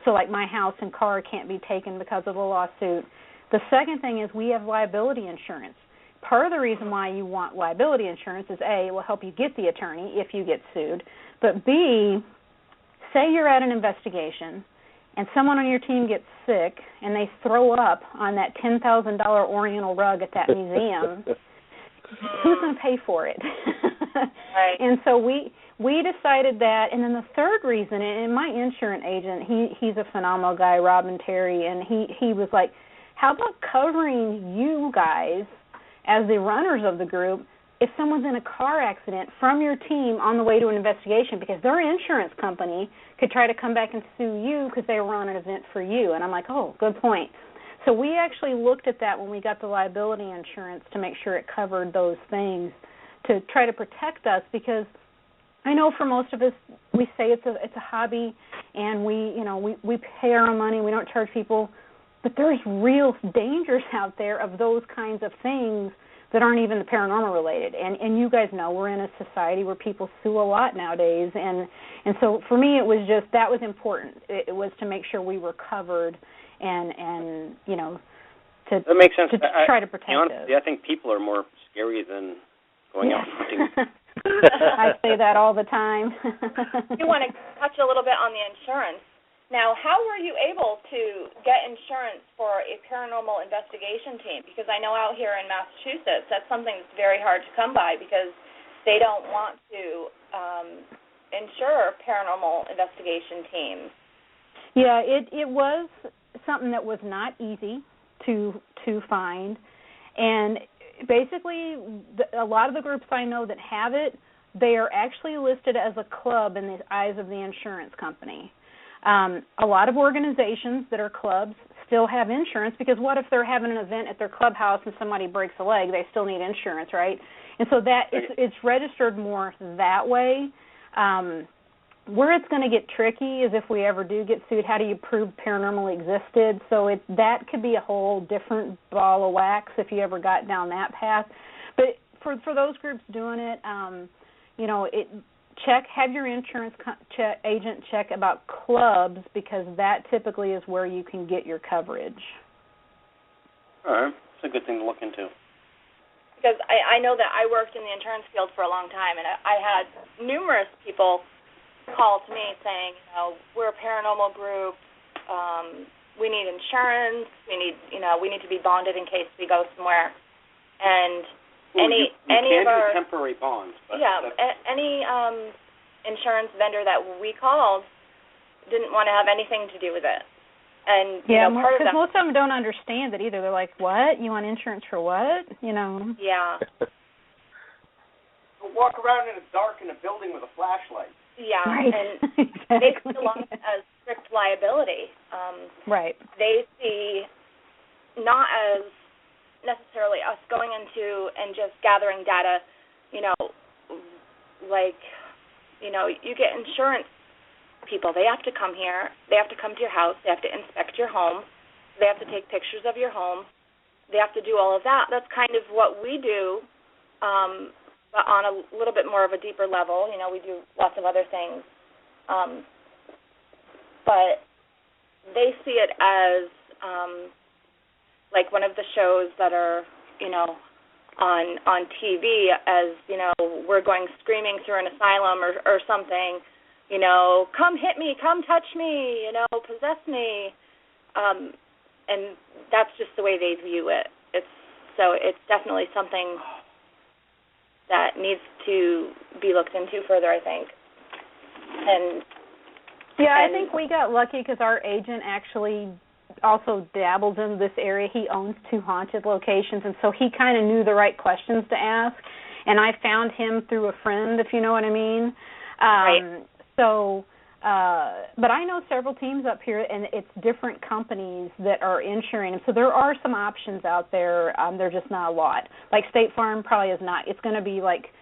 So like my house and car can't be taken because of the lawsuit. The second thing is we have liability insurance. Part of the reason why you want liability insurance is A, it will help you get the attorney if you get sued, but B, say you're at an investigation and someone on your team gets sick and they throw up on that $10,000 Oriental rug at that museum, who's going to pay for it? Right. And so we decided that, and then the third reason, and my insurance agent, he's a phenomenal guy, Robin Terry, and he was like, how about covering you guys as the runners of the group if someone's in a car accident from your team on the way to an investigation, because their insurance company could try to come back and sue you because they were on an event for you. And I'm like, oh, good point. So we actually looked at that when we got the liability insurance to make sure it covered those things to try to protect us, because I know for most of us we say it's a hobby and we pay our own money, we don't charge people, but there's real dangers out there of those kinds of things that aren't even the paranormal related. And you guys know we're in a society where people sue a lot nowadays, and so for me it was just that was important. It was to make sure we were covered and to that makes sense. To try to protect honestly, us. I think people are more scary than going out hunting. I say that all the time. You want to touch a little bit on the insurance. Now, how were you able to get insurance for a paranormal investigation team? Because I know out here in Massachusetts, that's something that's very hard to come by because they don't want to insure paranormal investigation teams. Yeah, it was something that was not easy to find. And basically, a lot of the groups I know that have it, they are actually listed as a club in the eyes of the insurance company. A lot of organizations that are clubs still have insurance, because what if they're having an event at their clubhouse and somebody breaks a leg? They still need insurance, right? And so that it's registered more that way. Where it's going to get tricky is if we ever do get sued, how do you prove paranormal existed? So that could be a whole different ball of wax if you ever got down that path. But for those groups doing it, have your insurance agent check about clubs, because that typically is where you can get your coverage. All right. It's a good thing to look into. Because I know that I worked in the insurance field for a long time, and I had numerous people call to me saying, we're a paranormal group, we need insurance, we need to be bonded in case we go somewhere. And you any can of our do temporary bonds. But any insurance vendor that we called didn't want to have anything to do with it. And part of that, most of them don't understand it either. They're like, "What? You want insurance for what?" Yeah. Walk around in the dark in a building with a flashlight. Yeah, right. And exactly. they see a lot as strict liability. Right. They see not as necessarily us going into and just gathering data, you get insurance people. They have to come here. They have to come to your house. They have to inspect your home. They have to take pictures of your home. They have to do all of that. That's kind of what we do, but on a little bit more of a deeper level. We do lots of other things. But they see it as like one of the shows that are, on TV as, we're going screaming through an asylum or something, come hit me, come touch me, possess me. And that's just the way they view it. It's definitely something that needs to be looked into further, I think. I think we got lucky because our agent actually also dabbles in this area. He owns 2 haunted locations, and so he kind of knew the right questions to ask, and I found him through a friend, if you know what I mean. Right. So, but I know several teams up here, and it's different companies that are insuring them. So there are some options out there. They're just not a lot. Like State Farm probably is not. It's going to be like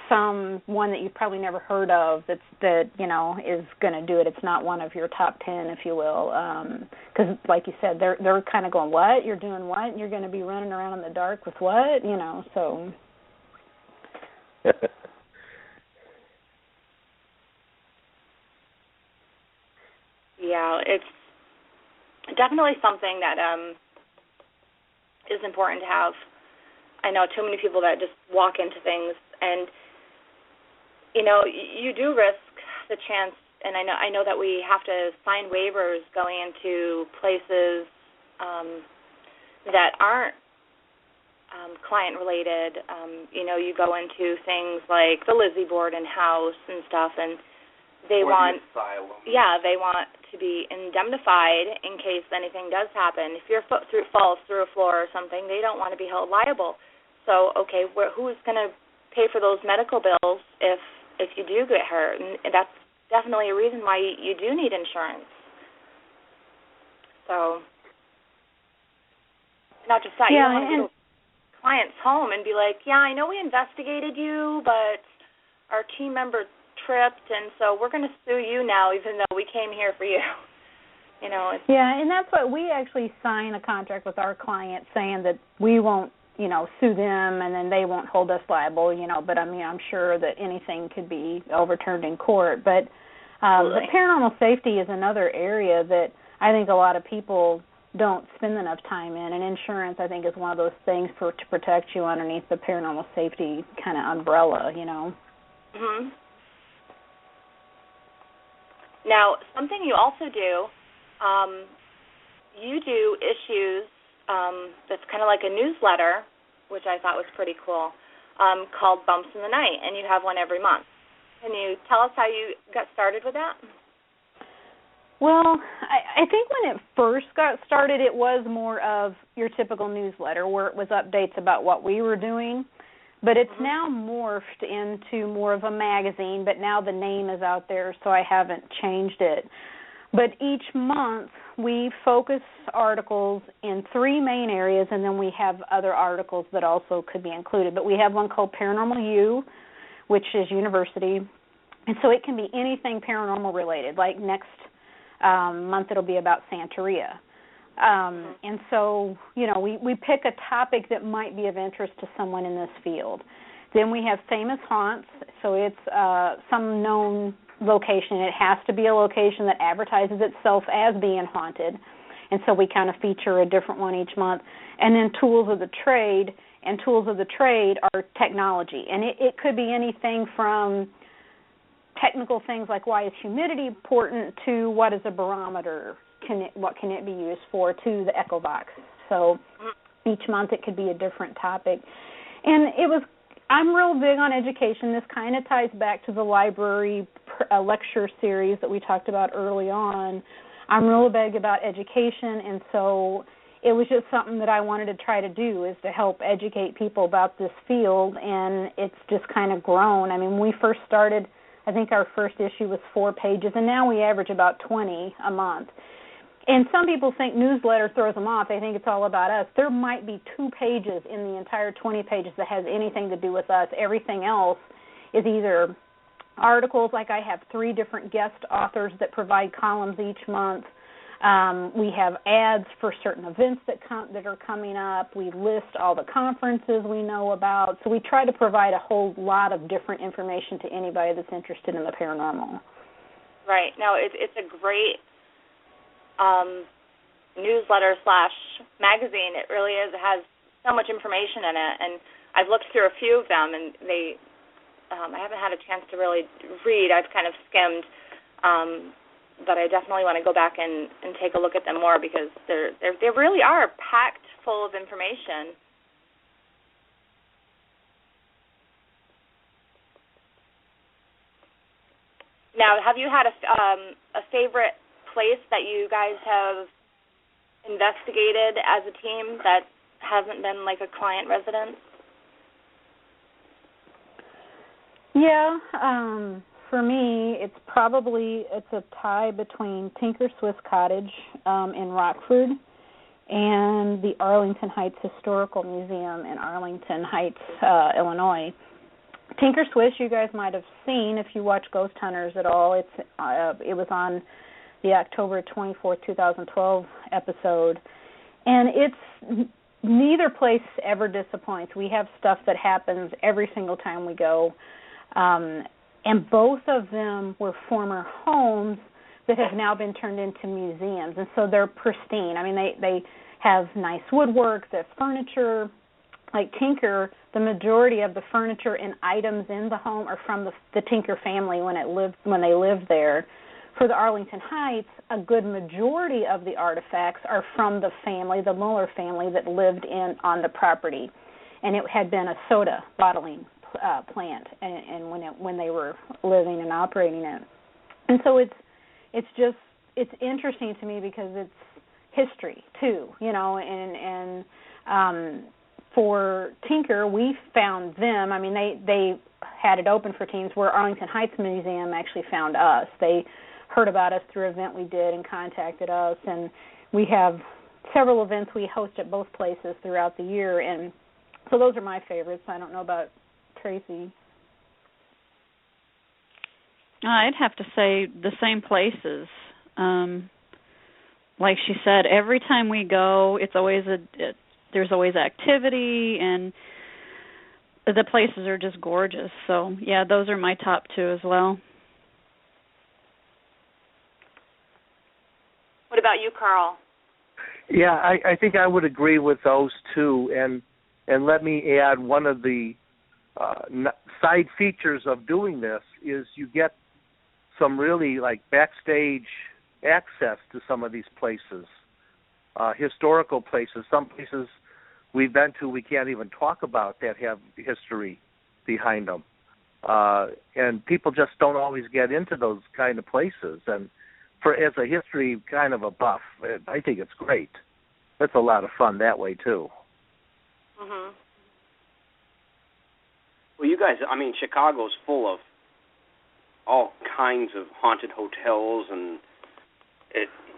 someone that you've probably never heard of that is going to do it. It's not one of your top 10, if you will, because like you said, they're kind of going, what? You're doing what? And you're going to be running around in the dark with what? So. Yeah, it's definitely something that is important to have. I know too many people that just walk into things, and you do risk the chance. And I know that we have to sign waivers going into places that aren't client related. You go into things like the Lizzie board and house and stuff, and they want to be indemnified in case anything does happen. If your foot falls through a floor or something, they don't want to be held liable. So, okay, who's going to pay for those medical bills if you do get hurt? And that's definitely a reason why you do need insurance. So, not just that. You don't want to go to a client's home and be like, yeah, I know we investigated you, but our team member tripped, and so we're going to sue you now, even though we came here for you. Yeah, and that's what we actually sign a contract with our client saying that we won't, sue them, and then they won't hold us liable, But I'm sure that anything could be overturned in court. But the paranormal safety is another area that I think a lot of people don't spend enough time in, and insurance, I think, is one of those things to protect you underneath the paranormal safety kind of umbrella, Mhm. Now, something you also do, you do issues that's kind of like a newsletter, which I thought was pretty cool, called Bumps in the Night, and you have one every month. Can you tell us how you got started with that? Well, I think when it first got started, it was more of your typical newsletter where it was updates about what we were doing. But it's now morphed into more of a magazine, but now the name is out there, so I haven't changed it. But each month we focus articles in 3 main areas, and then we have other articles that also could be included. But we have one called Paranormal U, which is university. And so it can be anything paranormal related. Like next month it'll be about Santeria. And so, we pick a topic that might be of interest to someone in this field. Then we have famous haunts, so it's some known location. It has to be a location that advertises itself as being haunted, and so we kind of feature a different one each month. And then tools of the trade, and tools of the trade are technology, and it could be anything from technical things like why is humidity important to what is a barometer, what can it be used for, to the Echo Box. So each month it could be a different topic. And I'm real big on education. This kind of ties back to the library lecture series that we talked about early on. I'm real big about education, and so it was just something that I wanted to try to do, is to help educate people about this field, and it's just kind of grown. When we first started, I think our first issue was 4 pages, and now we average about 20 a month. And some people think newsletter throws them off. They think it's all about us. There might be 2 pages in the entire 20 pages that has anything to do with us. Everything else is either articles, like I have 3 different guest authors that provide columns each month. We have ads for certain events that are coming up. We list all the conferences we know about. So we try to provide a whole lot of different information to anybody that's interested in the paranormal. Right. Now, it's a great newsletter / magazine. It really is. It has so much information in it, and I've looked through a few of them, and I haven't had a chance to really read. I've kind of skimmed, but I definitely want to go back and take a look at them more, because they really are packed full of information. Now, have you had a favorite place that you guys have investigated as a team that hasn't been like a client residence? Yeah, for me, it's a tie between Tinker Swiss Cottage in Rockford and the Arlington Heights Historical Museum in Arlington Heights, Illinois. Tinker Swish, you guys might have seen if you watch Ghost Hunters at all. It was on the October 24th, 2012 episode. And neither place ever disappoints. We have stuff that happens every single time we go. And both of them were former homes that have now been turned into museums. And so they're pristine. I mean, they have nice woodwork, the furniture. Like Tinker, the majority of the furniture and items in the home are from the Tinker family when they lived there. For the Arlington Heights, a good majority of the artifacts are from the family, the Mueller family, that lived on the property, and it had been a soda bottling plant, and when they were living and operating it, and so it's interesting to me because it's history too, and for Tinker, we found them. I mean, they had it open for teams where Arlington Heights Museum actually found us. They heard about us through an event we did and contacted us, and we have several events we host at both places throughout the year, and so those are my favorites. I don't know about Tracy. I'd have to say the same places. Like she said, every time we go, it's always there's always activity, and the places are just gorgeous. So, yeah, those are my top two as well. What about you, Carl? Yeah, I think I would agree with those two, and let me add one of the side features of doing this is you get some really like backstage access to some of these places, historical places. Some places we've been to we can't even talk about that have history behind them, and people just don't always get into those kind of places. And as a history kind of a buff, I think it's great. It's a lot of fun that way too. Mhm. Well, you guys, I mean, Chicago's full of all kinds of haunted hotels, and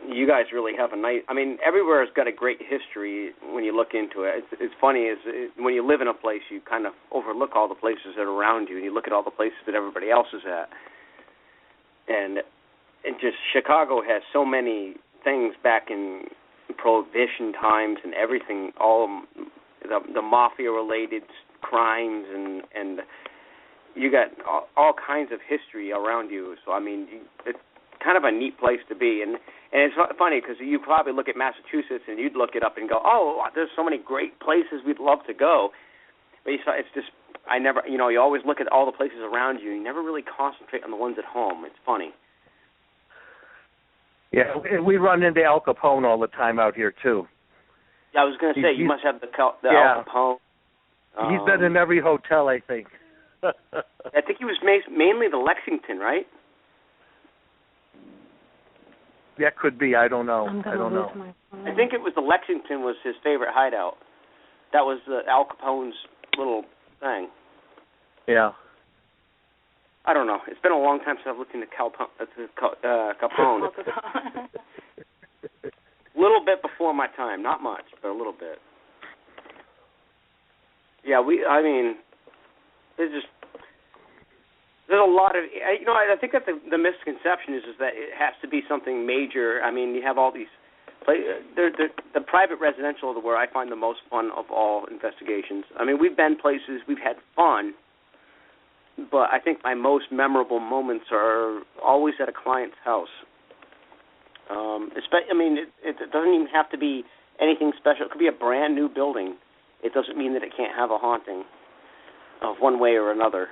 you guys really have a nice. I mean, everywhere's got a great history when you look into it. It's funny when you live in a place, you kind of overlook all the places that are around you, and you look at all the places that everybody else is at, and just Chicago has so many things back in Prohibition times and everything, all the mafia-related crimes, and you got all kinds of history around you. So, I mean, it's kind of a neat place to be. And it's funny because you probably look at Massachusetts and you'd look it up and go, oh, there's so many great places we'd love to go. But it's just, you always look at all the places around you. You never really concentrate on the ones at home. It's funny. Yeah, we run into Al Capone all the time out here, too. Yeah, I was going to say, you must have the yeah. Al Capone. He's been in every hotel, I think. I think he was mainly the Lexington, right? That could be. I don't know. I think it was the Lexington was his favorite hideout. That was Al Capone's little thing. Yeah. I don't know. It's been a long time since I've looked into Capone. A little bit before my time. Not much, but a little bit. Yeah, there's a lot of, I think that the misconception is that it has to be something major. I mean, you have all these, the private residential of the world I find the most fun of all investigations. I mean, we've been places, we've had fun, but I think my most memorable moments are always at a client's house. It doesn't even have to be anything special. It could be a brand new building. It doesn't mean that it can't have a haunting of one way or another,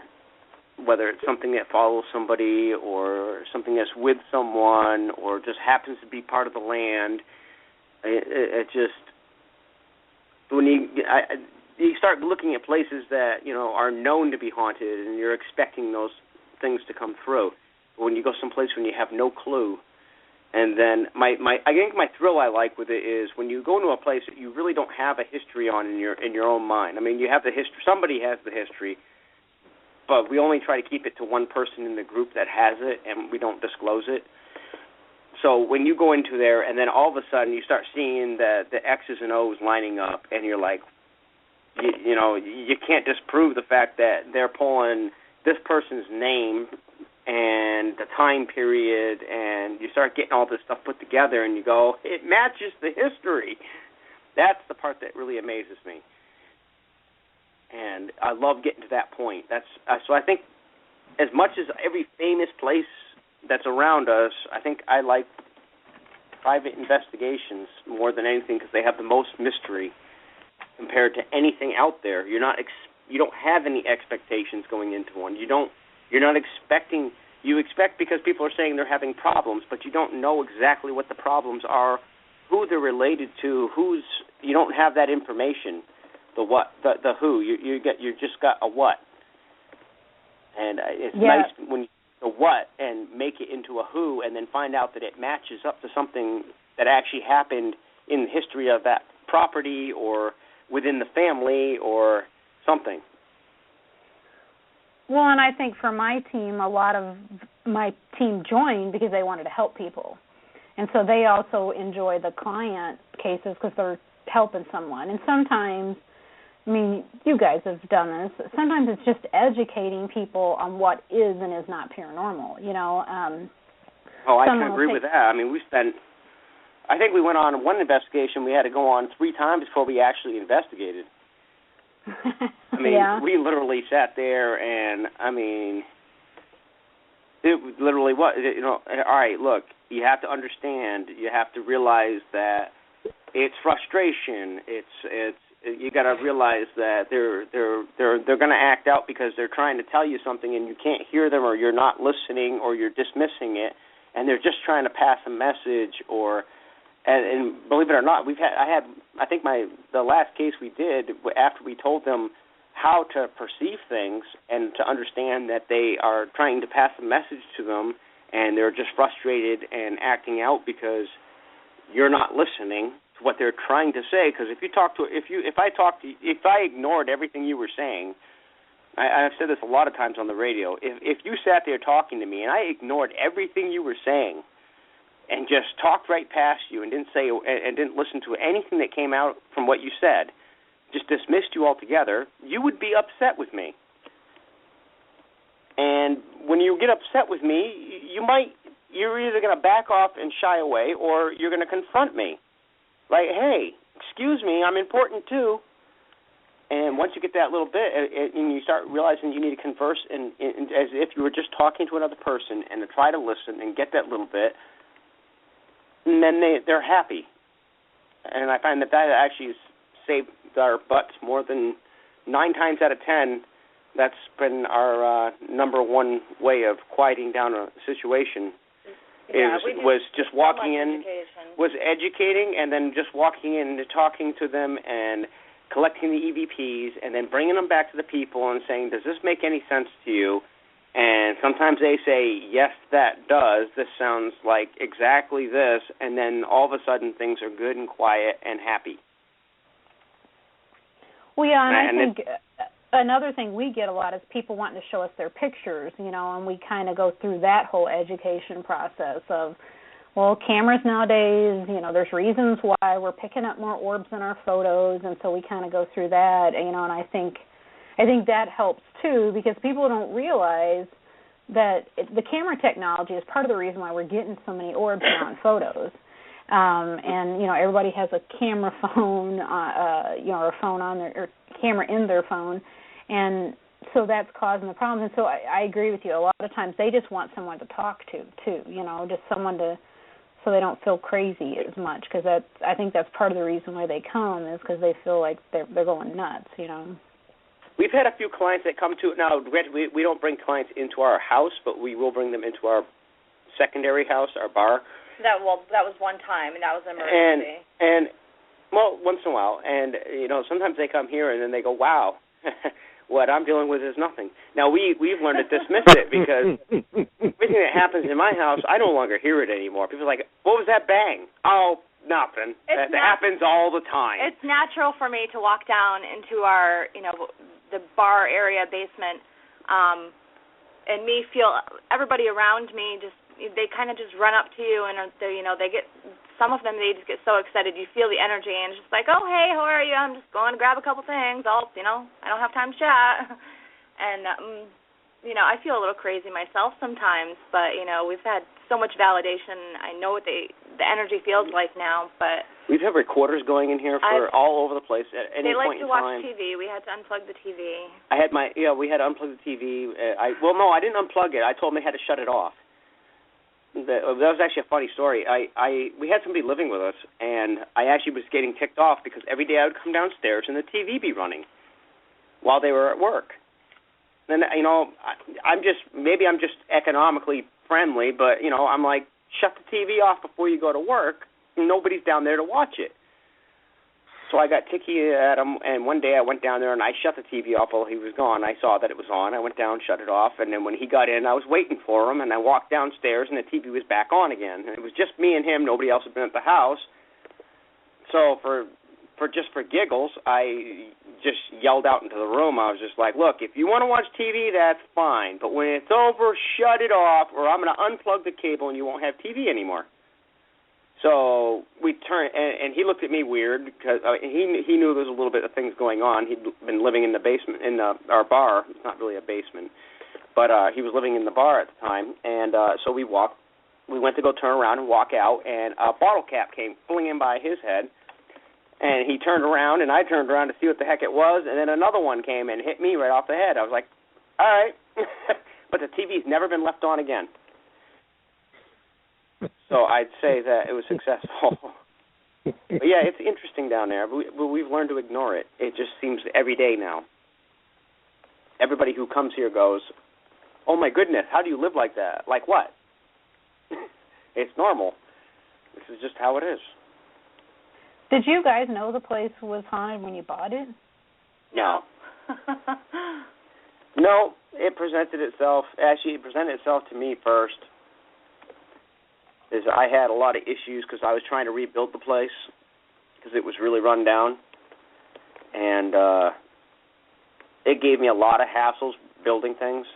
whether it's something that follows somebody or something that's with someone or just happens to be part of the land. It just, when you start looking at places that, are known to be haunted and you're expecting those things to come through. But when you go someplace when you have no clue, and then I think my thrill I like with it is when you go into a place that you really don't have a history on in your own mind. I mean, you have the history. Somebody has the history, but we only try to keep it to one person in the group that has it, and we don't disclose it. So when you go into there, and then all of a sudden you start seeing the X's and O's lining up, and you're like, you can't disprove the fact that they're pulling this person's name and the time period, and you start getting all this stuff put together, and you go, it matches the history. That's the part that really amazes me. And I love getting to that point. So I think as much as every famous place that's around us, I think I like private investigations more than anything because they have the most mystery compared to anything out there. You don't have any expectations going into one. You're not expecting. You expect because people are saying they're having problems, but you don't know exactly what the problems are, who they're related to, you don't have that information. The what, the who. You just got a what, and it's nice when you the what and make it into a who, and then find out that it matches up to something that actually happened in the history of that property or within the family or something. Well, and I think for my team, a lot of my team joined because they wanted to help people, and so they also enjoy the client cases because they're helping someone, and sometimes. I mean, you guys have done this. Sometimes it's just educating people on what is and is not paranormal, I can agree with that. I mean, I think we went on one investigation. We had to go on 3 times before we actually investigated. I mean, we literally sat there and, I mean, it literally was, all right, look, you have to understand, you have to realize that it's frustration, you got to realize that they're going to act out because they're trying to tell you something and you can't hear them, or you're not listening, or you're dismissing it, and they're just trying to pass a message. And believe it or not, I think the last case we did after we told them how to perceive things and to understand that they are trying to pass a message to them, and they're just frustrated and acting out because you're not listening to what they're trying to say. Because if I ignored everything you were saying, I've said this a lot of times on the radio. If you sat there talking to me and I ignored everything you were saying and just talked right past you and didn't listen to anything that came out from what you said, just dismissed you altogether, you would be upset with me. And when you get upset with me, you're either going to back off and shy away, or you're going to confront me. Like, hey, excuse me, I'm important too. And once you get that little bit, and you start realizing you need to converse as if you were just talking to another person, and to try to listen and get that little bit, and then they're happy. And I find that actually has saved our butts more than 9 times out of 10. That's been our number one way of quieting down a situation. Was just walking in, was educating, and then just walking in and talking to them and collecting the EVPs, and then bringing them back to the people and saying, does this make any sense to you? And sometimes they say, yes, that does. This sounds like exactly this. And then all of a sudden things are good and quiet and happy. Well, yeah, and I think another thing we get a lot is people wanting to show us their pictures, and we kind of go through that whole education process of, well, cameras nowadays, there's reasons why we're picking up more orbs in our photos, and so we kind of go through that, and I think that helps too, because people don't realize that the camera technology is part of the reason why we're getting so many orbs now in photos. And everybody has a camera phone, or a phone on their, or camera in their phone, and so that's causing the problem. And so I agree with you. A lot of times they just want someone to talk to too, just someone so they don't feel crazy as much. Because I think that's part of the reason why they come, is because they feel like they're going nuts. We've had a few clients that come to it now. We don't bring clients into our house, but we will bring them into our secondary house, our bar. That was one time, and that was an emergency. And once in a while, and sometimes they come here and then they go, "Wow, what I'm dealing with is nothing." Now we've learned to dismiss it, because everything that happens in my house, I no longer hear it anymore. People are like, "What was that bang?" "Oh, nothing." That happens all the time. It's natural for me to walk down into our, the bar area basement, and me feel everybody around me just they kind of just run up to you, and they get, some of them, they just get so excited. You feel the energy, and it's just like, oh, hey, how are you? I'm just going to grab a couple things. I don't have time to chat. And, I feel a little crazy myself sometimes, but, we've had so much validation. I know what the energy feels like now, but... We've had recorders going in here for all over the place at any point in time. They like to watch TV. We had to unplug the TV. We had to unplug the TV. I didn't unplug it. I told them they had to shut it off. That was actually a funny story. We had somebody living with us, and I actually was getting ticked off because every day I would come downstairs and the TV be running while they were at work. Then, I'm just economically friendly, but, I'm like, shut the TV off before you go to work. Nobody's down there to watch it. So I got ticky at him, and one day I went down there and I shut the TV off while he was gone. I saw that it was on. I went down, shut it off, and then when he got in, I was waiting for him, and I walked downstairs, and the TV was back on again. And it was just me and him. Nobody else had been at the house. So for giggles, I just yelled out into the room. I was just like, look, if you want to watch TV, that's fine. But when it's over, shut it off, or I'm going to unplug the cable and you won't have TV anymore. So we turned, and he looked at me weird because he knew there was a little bit of things going on. He'd been living in the basement, in our bar. It's not really a basement, but he was living in the bar at the time. And so we went to go turn around and walk out, and a bottle cap came flinging by his head. And he turned around, and I turned around to see what the heck it was, and then another one came and hit me right off the head. I was like, all right. But the TV's never been left on again. So I'd say that it was successful. But, yeah, it's interesting down there. But we've learned to ignore it. It just seems every day now. Everybody who comes here goes, oh, my goodness, how do you live like that? Like what? It's normal. This is just how it is. Did you guys know the place was haunted when you bought it? No. No, it presented itself. Actually, it presented itself to me first. I had a lot of issues because I was trying to rebuild the place because it was really run down. And it gave me a lot of hassles building things,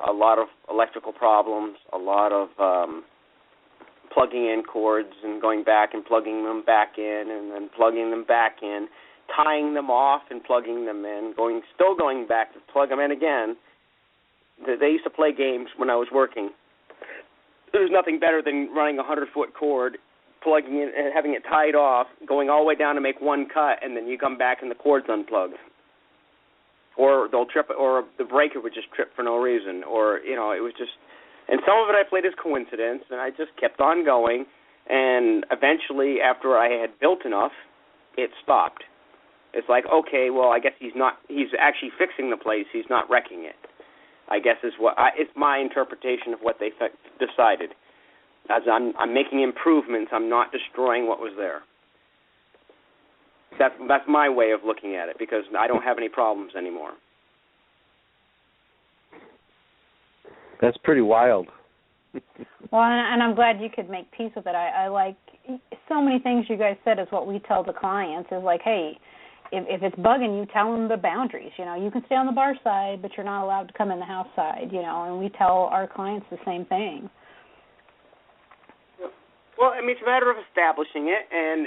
a lot of electrical problems, a lot of plugging in cords and going back and plugging them back in and then plugging them back in, tying them off and plugging them in, still going back to plug them in again. They used to play games when I was working. There's nothing better than running a 100-foot cord, plugging in and having it tied off, going all the way down to make one cut, and then you come back and the cord's unplugged. Or they'll trip, or the breaker would just trip for no reason, or, it was just... And some of it I played as coincidence, and I just kept on going, and eventually, after I had built enough, it stopped. It's like, okay, well, I guess he's actually fixing the place, he's not wrecking it. I guess it's my interpretation of what they decided. As I'm making improvements, I'm not destroying what was there. That's my way of looking at it, because I don't have any problems anymore. That's pretty wild. Well, and I'm glad you could make peace with it. I like so many things you guys said is what we tell the clients is like, hey, if it's bugging you, tell them the boundaries. You can stay on the bar side, but you're not allowed to come in the house side, and we tell our clients the same thing. Well, it's a matter of establishing it, and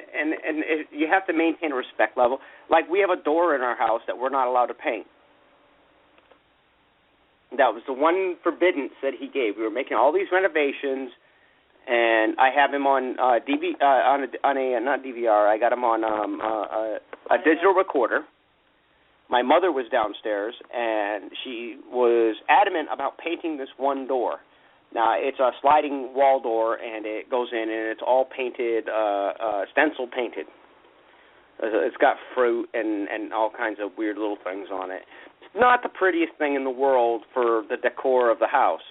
you have to maintain a respect level. Like, we have a door in our house that we're not allowed to paint. That was the one forbiddance that he gave. We were making all these renovations, and I have him on not DVR. I got him on a digital recorder. My mother was downstairs, and she was adamant about painting this one door. Now, it's a sliding wall door, and it goes in, and it's all painted, stencil painted. It's got fruit and all kinds of weird little things on it. Not the prettiest thing in the world for the decor of the house.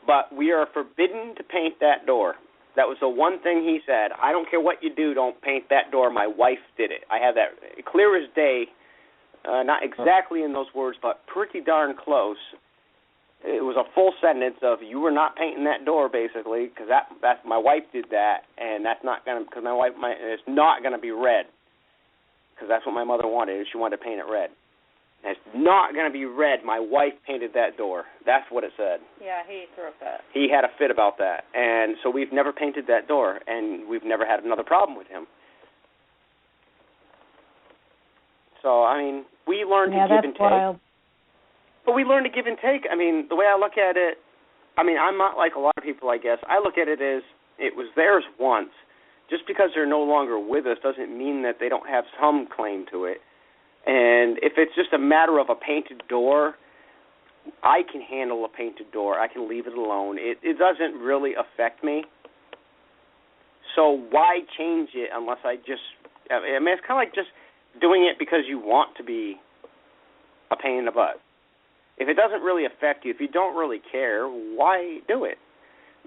But we are forbidden to paint that door. That was the one thing he said. I don't care what you do, don't paint that door. My wife did it. I have that clear as day, not exactly in those words, but pretty darn close. It was a full sentence of, you were not painting that door, basically, because that's my wife did that, and that's not going to, because it's not going to be red, because that's what my mother wanted. She wanted to paint it red. It's not going to be red. My wife painted that door. That's what it said. Yeah, he threw a fit. He had a fit about that. And so we've never painted that door, and we've never had another problem with him. So, I mean, we learn to give and take. Wild. But we learn to give and take. I mean, the way I look at it, I mean, I'm not like a lot of people, I guess. I look at it as it was theirs once. Just because they're no longer with us doesn't mean that they don't have some claim to it. And if it's just a matter of a painted door, I can handle a painted door. I can leave it alone. It doesn't really affect me. So why change it unless I mean, it's kind of like just doing it because you want to be a pain in the butt. If it doesn't really affect you, if you don't really care, why do it?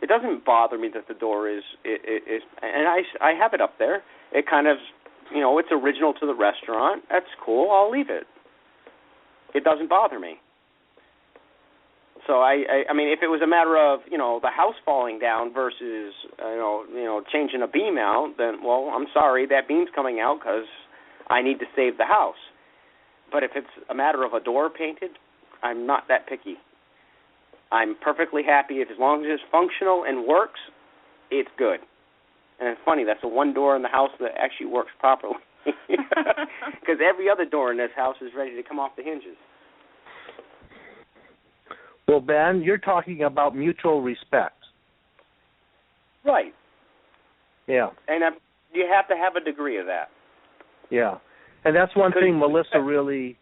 It doesn't bother me that the door is and I have it up there. It kind of, you know, it's original to the restaurant. That's cool. I'll leave it. It doesn't bother me. So I mean, if it was a matter of, you know, the house falling down versus you know changing a beam out, then well, I'm sorry, that beam's coming out because I need to save the house. But if it's a matter of a door painted, I'm not that picky. I'm perfectly happy as long as it's functional and works, it's good. And it's funny, that's the one door in the house that actually works properly. Because every other door in this house is ready to come off the hinges. Well, Ben, you're talking about mutual respect. Right. Yeah. And you have to have a degree of that. Yeah. And that's one thing Melissa really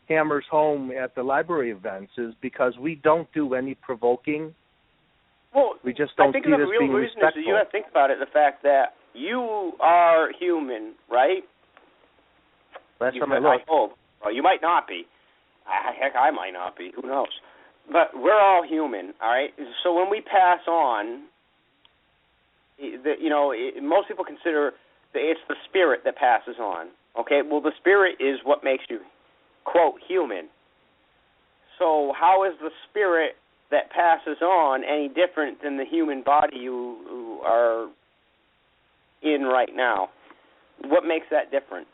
hammers home at the library events is because we don't do any provoking. Well, we just don't I think see the it as real being reason respectful. is you have to think about it, the fact that you are human, right? Last time I looked. Well, you might not be. Heck, I might not be. Who knows? But we're all human, all right? So when we pass on, most people consider that it's the spirit that passes on. Okay, well, the spirit is what makes you, quote, human. So how is the spirit that passes on any different than the human body you are in right now? What makes that different?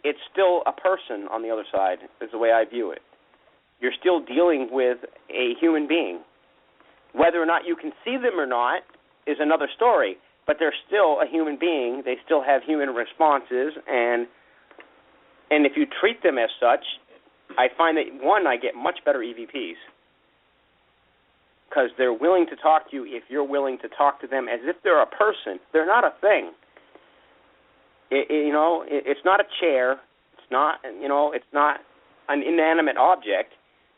It's still a person on the other side, is the way I view it. You're still dealing with a human being. Whether or not you can see them or not is another story, but they're still a human being. They still have human responses, and if you treat them as such, I find that, one, I get much better EVPs because they're willing to talk to you if you're willing to talk to them as if they're a person. They're not a thing. It's not a chair. It's not, it's not an inanimate object.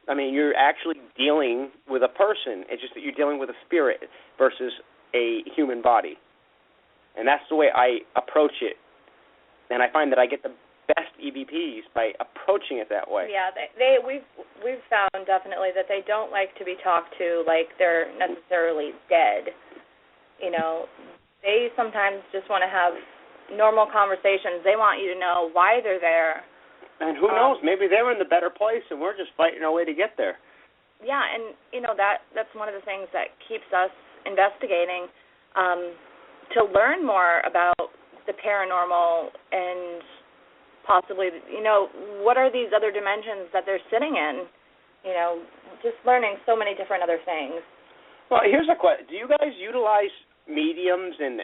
I mean, you're actually dealing with a person. It's just that you're dealing with a spirit versus a human body. And that's the way I approach it. And I find that I get the best EVPs by approaching it that way. Yeah, we've found definitely that they don't like to be talked to like they're necessarily dead. They sometimes just want to have normal conversations. They want you to know why they're there. And who knows? Maybe they're in the better place, and we're just fighting our way to get there. Yeah, and that's one of the things that keeps us investigating to learn more about the paranormal and possibly, what are these other dimensions that they're sitting in? Just learning so many different other things. Well, here's a question: do you guys utilize mediums and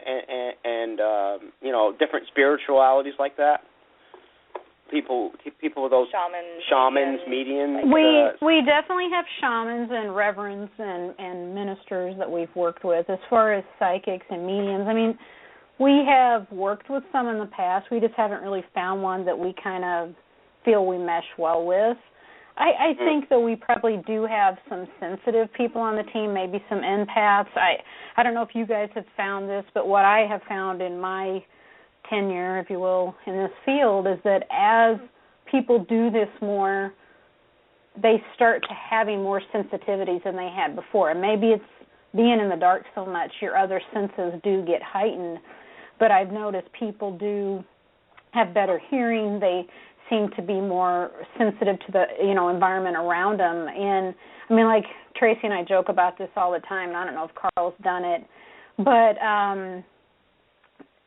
different spiritualities like that? People with those shamans, mediums. We definitely have shamans and reverends and ministers that we've worked with. As far as psychics and mediums, I mean, we have worked with some in the past. We just haven't really found one that we kind of feel we mesh well with. I think that we probably do have some sensitive people on the team, maybe some empaths. I don't know if you guys have found this, but what I have found in my tenure, if you will, in this field is that as people do this more, they start to having more sensitivities than they had before. And maybe it's being in the dark so much, your other senses do get heightened. But I've noticed people do have better hearing. They seem to be more sensitive to the environment around them. And I mean, like Tracy and I joke about this all the time. And I don't know if Carl's done it, but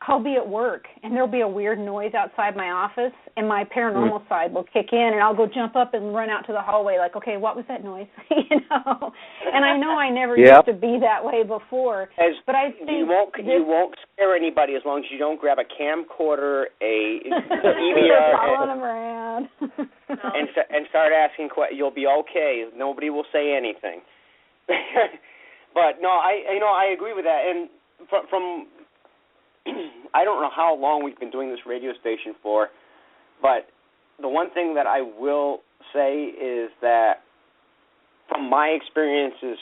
I'll be at work, and there'll be a weird noise outside my office, and my paranormal side will kick in, and I'll go jump up and run out to the hallway like, okay, what was that noise? And I know I never used to be that way before. But I think you won't scare anybody as long as you don't grab a camcorder, a DVR, following them around, and start asking questions. You'll be okay. Nobody will say anything. But no, I agree with that. And from I don't know how long we've been doing this radio station for, but the one thing that I will say is that from my experiences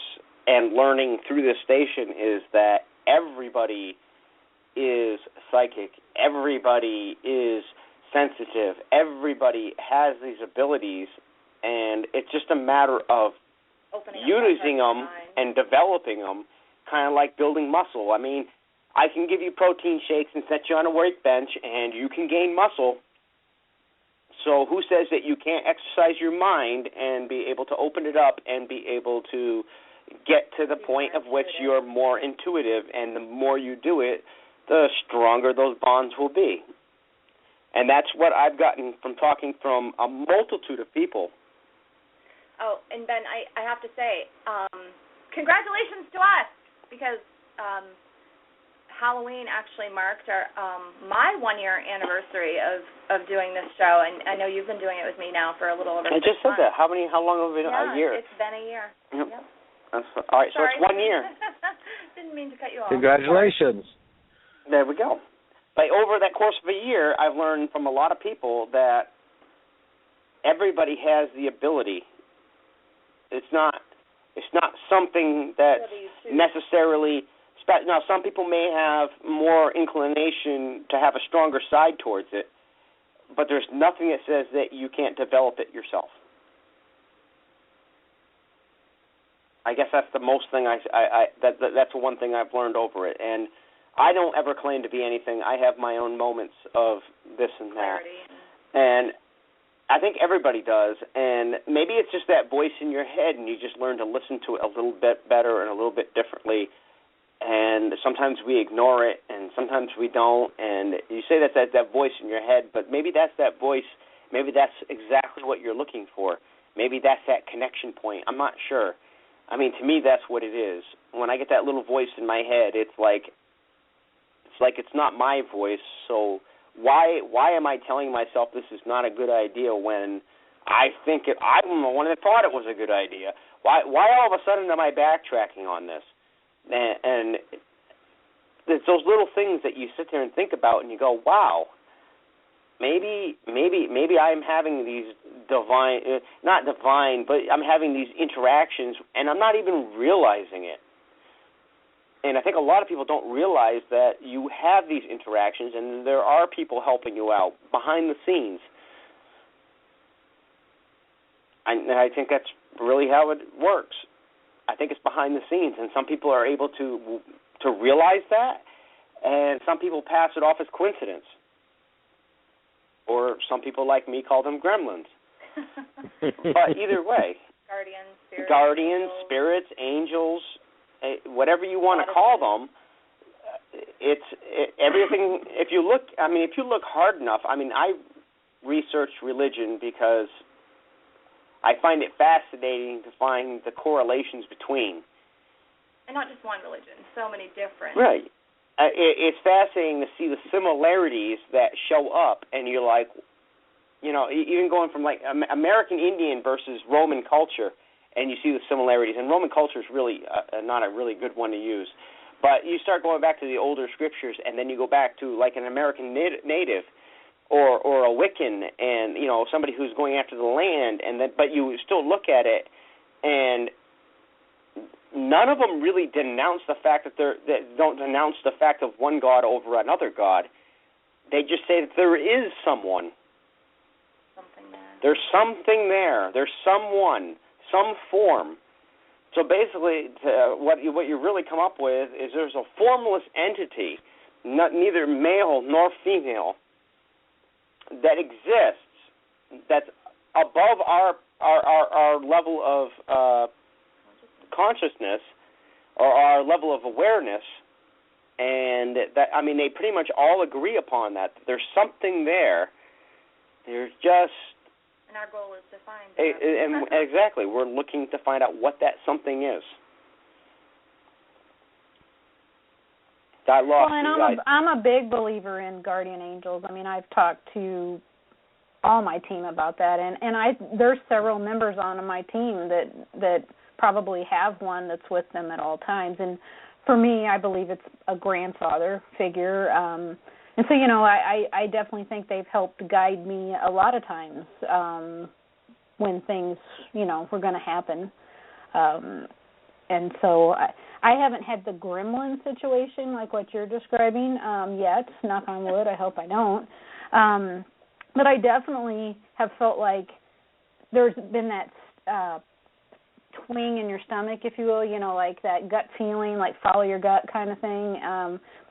and learning through this station is that everybody is psychic, everybody is sensitive, everybody has these abilities, and it's just a matter of using them and developing them, kind of like building muscle. I mean, I can give you protein shakes and set you on a workbench, and you can gain muscle. So who says that you can't exercise your mind and be able to open it up and be able to get to the point of which you're more intuitive, and the more you do it, the stronger those bonds will be. And that's what I've gotten from talking from a multitude of people. Oh, and Ben, I have to say, congratulations to us, because Halloween actually marked our my 1-year anniversary of doing this show, and I know you've been doing it with me now for a little over 6 months. I just said that. How long have we been? Yeah, a year. It's been a year. Yep. Yep. All right, Sorry. so it's 1 year. Didn't mean to cut you off. Congratulations. Sorry. There we go. But over that course of a year, I've learned from a lot of people that everybody has the ability. It's not something that's necessarily. Now, some people may have more inclination to have a stronger side towards it, but there's nothing that says that you can't develop it yourself. I guess that's the most thing that's the one thing I've learned over it. And I don't ever claim to be anything. I have my own moments of this and that. Clarity. And I think everybody does. And maybe it's just that voice in your head, and you just learn to listen to it a little bit better and a little bit differently. And sometimes we ignore it, and sometimes we don't. And you say that voice in your head, but maybe that's that voice. Maybe that's exactly what you're looking for. Maybe that's that connection point. I'm not sure. I mean, to me, that's what it is. When I get that little voice in my head, it's like it's not my voice. So why am I telling myself this is not a good idea when I'm the one that thought it was a good idea? Why all of a sudden am I backtracking on this? And it's those little things that you sit there and think about, and you go, wow, maybe I'm having these not divine, but I'm having these interactions, and I'm not even realizing it. And I think a lot of people don't realize that you have these interactions, and there are people helping you out behind the scenes. And I think that's really how it works. I think it's behind the scenes, and some people are able to realize that, and some people pass it off as coincidence. Or some people like me call them gremlins. But either way, guardians, spirits, angels, whatever you want to call them, everything. If you look hard enough, I researched religion because I find it fascinating to find the correlations between. And not just one religion, so many different. Right. It's fascinating to see the similarities that show up, and you're like, even going from like American Indian versus Roman culture, and you see the similarities. And Roman culture is really not a really good one to use. But you start going back to the older scriptures, and then you go back to like an American native or a Wiccan, and somebody who's going after the land, but you still look at it, and none of them really denounce the fact don't denounce the fact of one God over another God. They just say that there is someone. Something there. There's something there. There's someone, some form. So basically, what you really come up with is there's a formless entity, neither male nor female, that exists, that's above our level of consciousness or our level of awareness, And that, I mean, they pretty much all agree upon that. There's something there. There's just... And our goal is to find and exactly. We're looking to find out what that something is. I lost you guys. I'm a big believer in guardian angels. I mean, I've talked to all my team about that, and there's several members on my team that probably have one that's with them at all times. And for me, I believe it's a grandfather figure. And so, you know, I definitely think they've helped guide me a lot of times when things, you know, were going to happen. And so I haven't had the gremlin situation like what you're describing yet. Knock on wood, I hope I don't. But I definitely have felt like there's been that twing in your stomach, if you will, you know, like that gut feeling, like follow your gut kind of thing.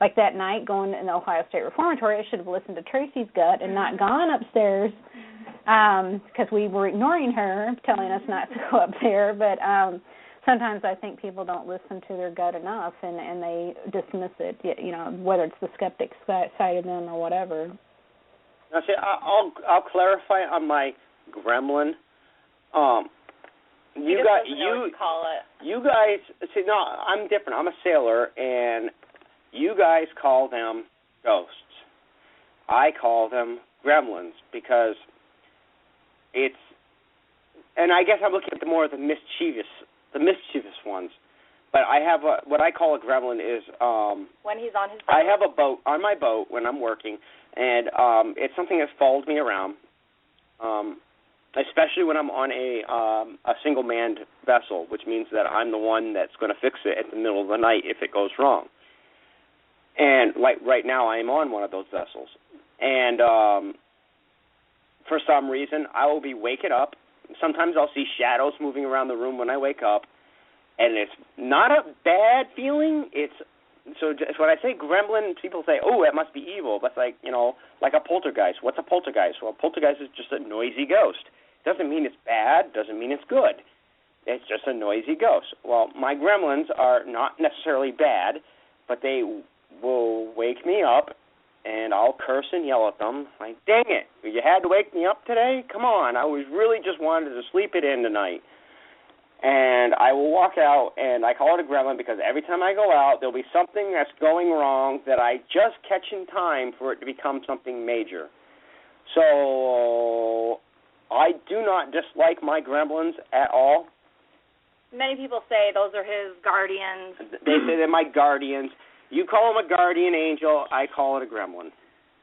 Like that night going in the Ohio State Reformatory, I should have listened to Tracy's gut and not gone upstairs because we were ignoring her, telling us not to go up there. But sometimes I think people don't listen to their gut enough, and they dismiss it, you know, whether it's the skeptic side of them or whatever. Now, see, I'll clarify on my gremlin. You guys, see, no, I'm different. I'm a sailor, and you guys call them ghosts. I call them gremlins because it's, and I guess I'm looking at the mischievous ones. But I have what I call a gremlin is when he's on his boat. I have a boat on my boat when I'm working, and it's something that follows me around. Especially when I'm on a single-manned vessel, which means that I'm the one that's going to fix it at the middle of the night if it goes wrong. And like right now, I am on one of those vessels. And for some reason, I will be waking up. Sometimes I'll see shadows moving around the room when I wake up, and it's not a bad feeling. So when I say gremlin, people say, oh, that must be evil. That's like, you know, like a poltergeist. What's a poltergeist? Well, a poltergeist is just a noisy ghost. Doesn't mean it's bad, doesn't mean it's good. It's just a noisy ghost. Well, my gremlins are not necessarily bad, but they will wake me up, and I'll curse and yell at them. Like, dang it, you had to wake me up today? Come on, I was really just wanted to sleep it in tonight. And I will walk out, and I call it a gremlin because every time I go out, there'll be something that's going wrong that I just catch in time for it to become something major. So I do not dislike my gremlins at all. Many people say those are his guardians. They say they're my guardians. You call them a guardian angel, I call it a gremlin.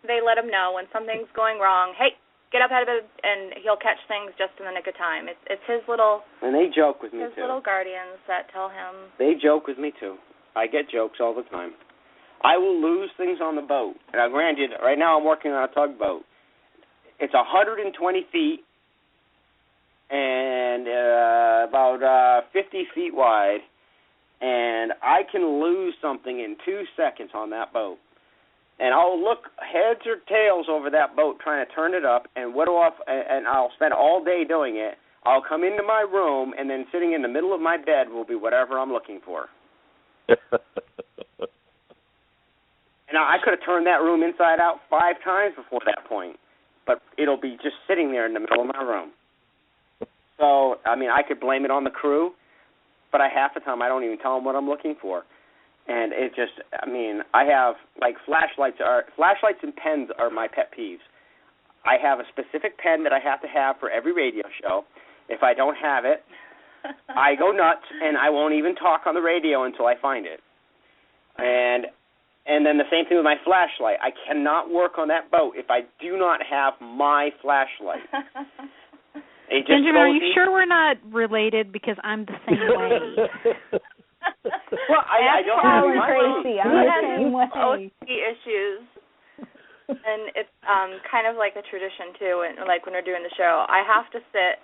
They let him know when something's going wrong. Hey, get up out of bed, and he'll catch things just in the nick of time. It's his little... And they joke with me, his too. His little guardians that tell him... They joke with me, too. I get jokes all the time. I will lose things on the boat. Now, granted, right now I'm working on a tugboat. It's 120 feet and about 50 feet wide, and I can lose something in 2 seconds on that boat. And I'll look heads or tails over that boat trying to turn it up, and I'll spend all day doing it. I'll come into my room, and then sitting in the middle of my bed will be whatever I'm looking for. And I could have turned that room inside out 5 times before that point, but it'll be just sitting there in the middle of my room. So, I mean, I could blame it on the crew, but half the time I don't even tell them what I'm looking for. And it just, I mean, I have, like, flashlights and pens are my pet peeves. I have a specific pen that I have to have for every radio show. If I don't have it, I go nuts, and I won't even talk on the radio until I find it. And then the same thing with my flashlight. I cannot work on that boat if I do not have my flashlight. Benjamin, are you sure we're not related? Because I'm the same way. Well, I don't have Tracy. I'm the same way. OCD issues, and it's kind of like a tradition too. And like when we're doing the show, I have to sit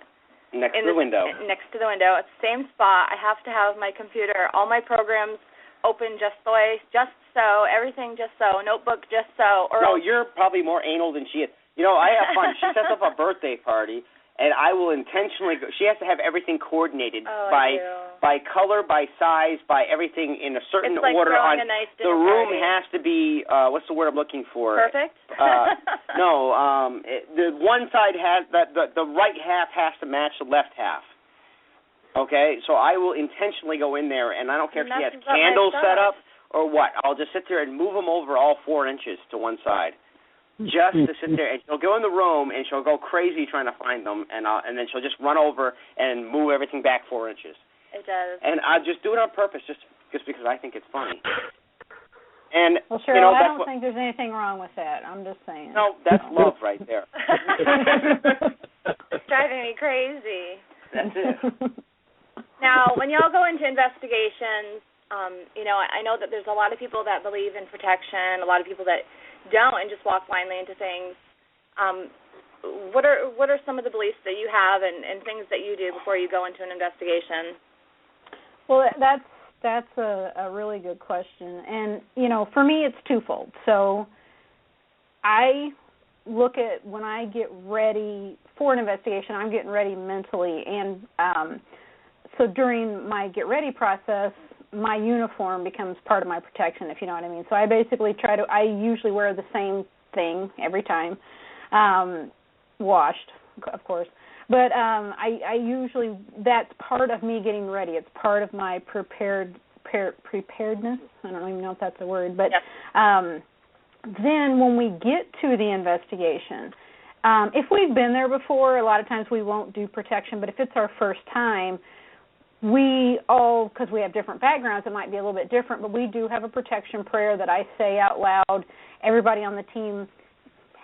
next to the window at the same spot. I have to have my computer, all my programs open just so, everything just so, notebook just so. No, you're probably more anal than she is. You know, I have fun. She sets up a birthday party, and I will intentionally go. She has to have everything coordinated by color, by size, by everything in a certain it's like order. A nice the room party. has to be what's the word I'm looking for? Perfect. The one side has the right half has to match the left half. Okay, so I will intentionally go in there, and I don't care if she has candles set up or what. I'll just sit there and move them over all 4 inches to one side. Just to sit there, and she'll go in the room, and she'll go crazy trying to find them, and then she'll just run over and move everything back 4 inches. It does. And I just do it on purpose, just because I think it's funny. And well, Cheryl, I don't think there's anything wrong with that. I'm just saying. No, that's love right there. It's driving me crazy. That's it. Now, when y'all go into investigations, I know that there's a lot of people that believe in protection, a lot of people that don't and just walk blindly into things. What are some of the beliefs that you have and things that you do before you go into an investigation? Well, that's a really good question. And, for me it's twofold. So I look at when I get ready for an investigation, I'm getting ready mentally. And so during my get ready process, my uniform becomes part of my protection, if you know what I mean. So I basically I usually wear the same thing every time, washed, of course. But I usually, that's part of me getting ready. It's part of my preparedness. I don't even know if that's a word. But yep. Then when we get to the investigation, if we've been there before, a lot of times we won't do protection. But if it's our first time, we all, because we have different backgrounds, it might be a little bit different, but we do have a protection prayer that I say out loud. Everybody on the team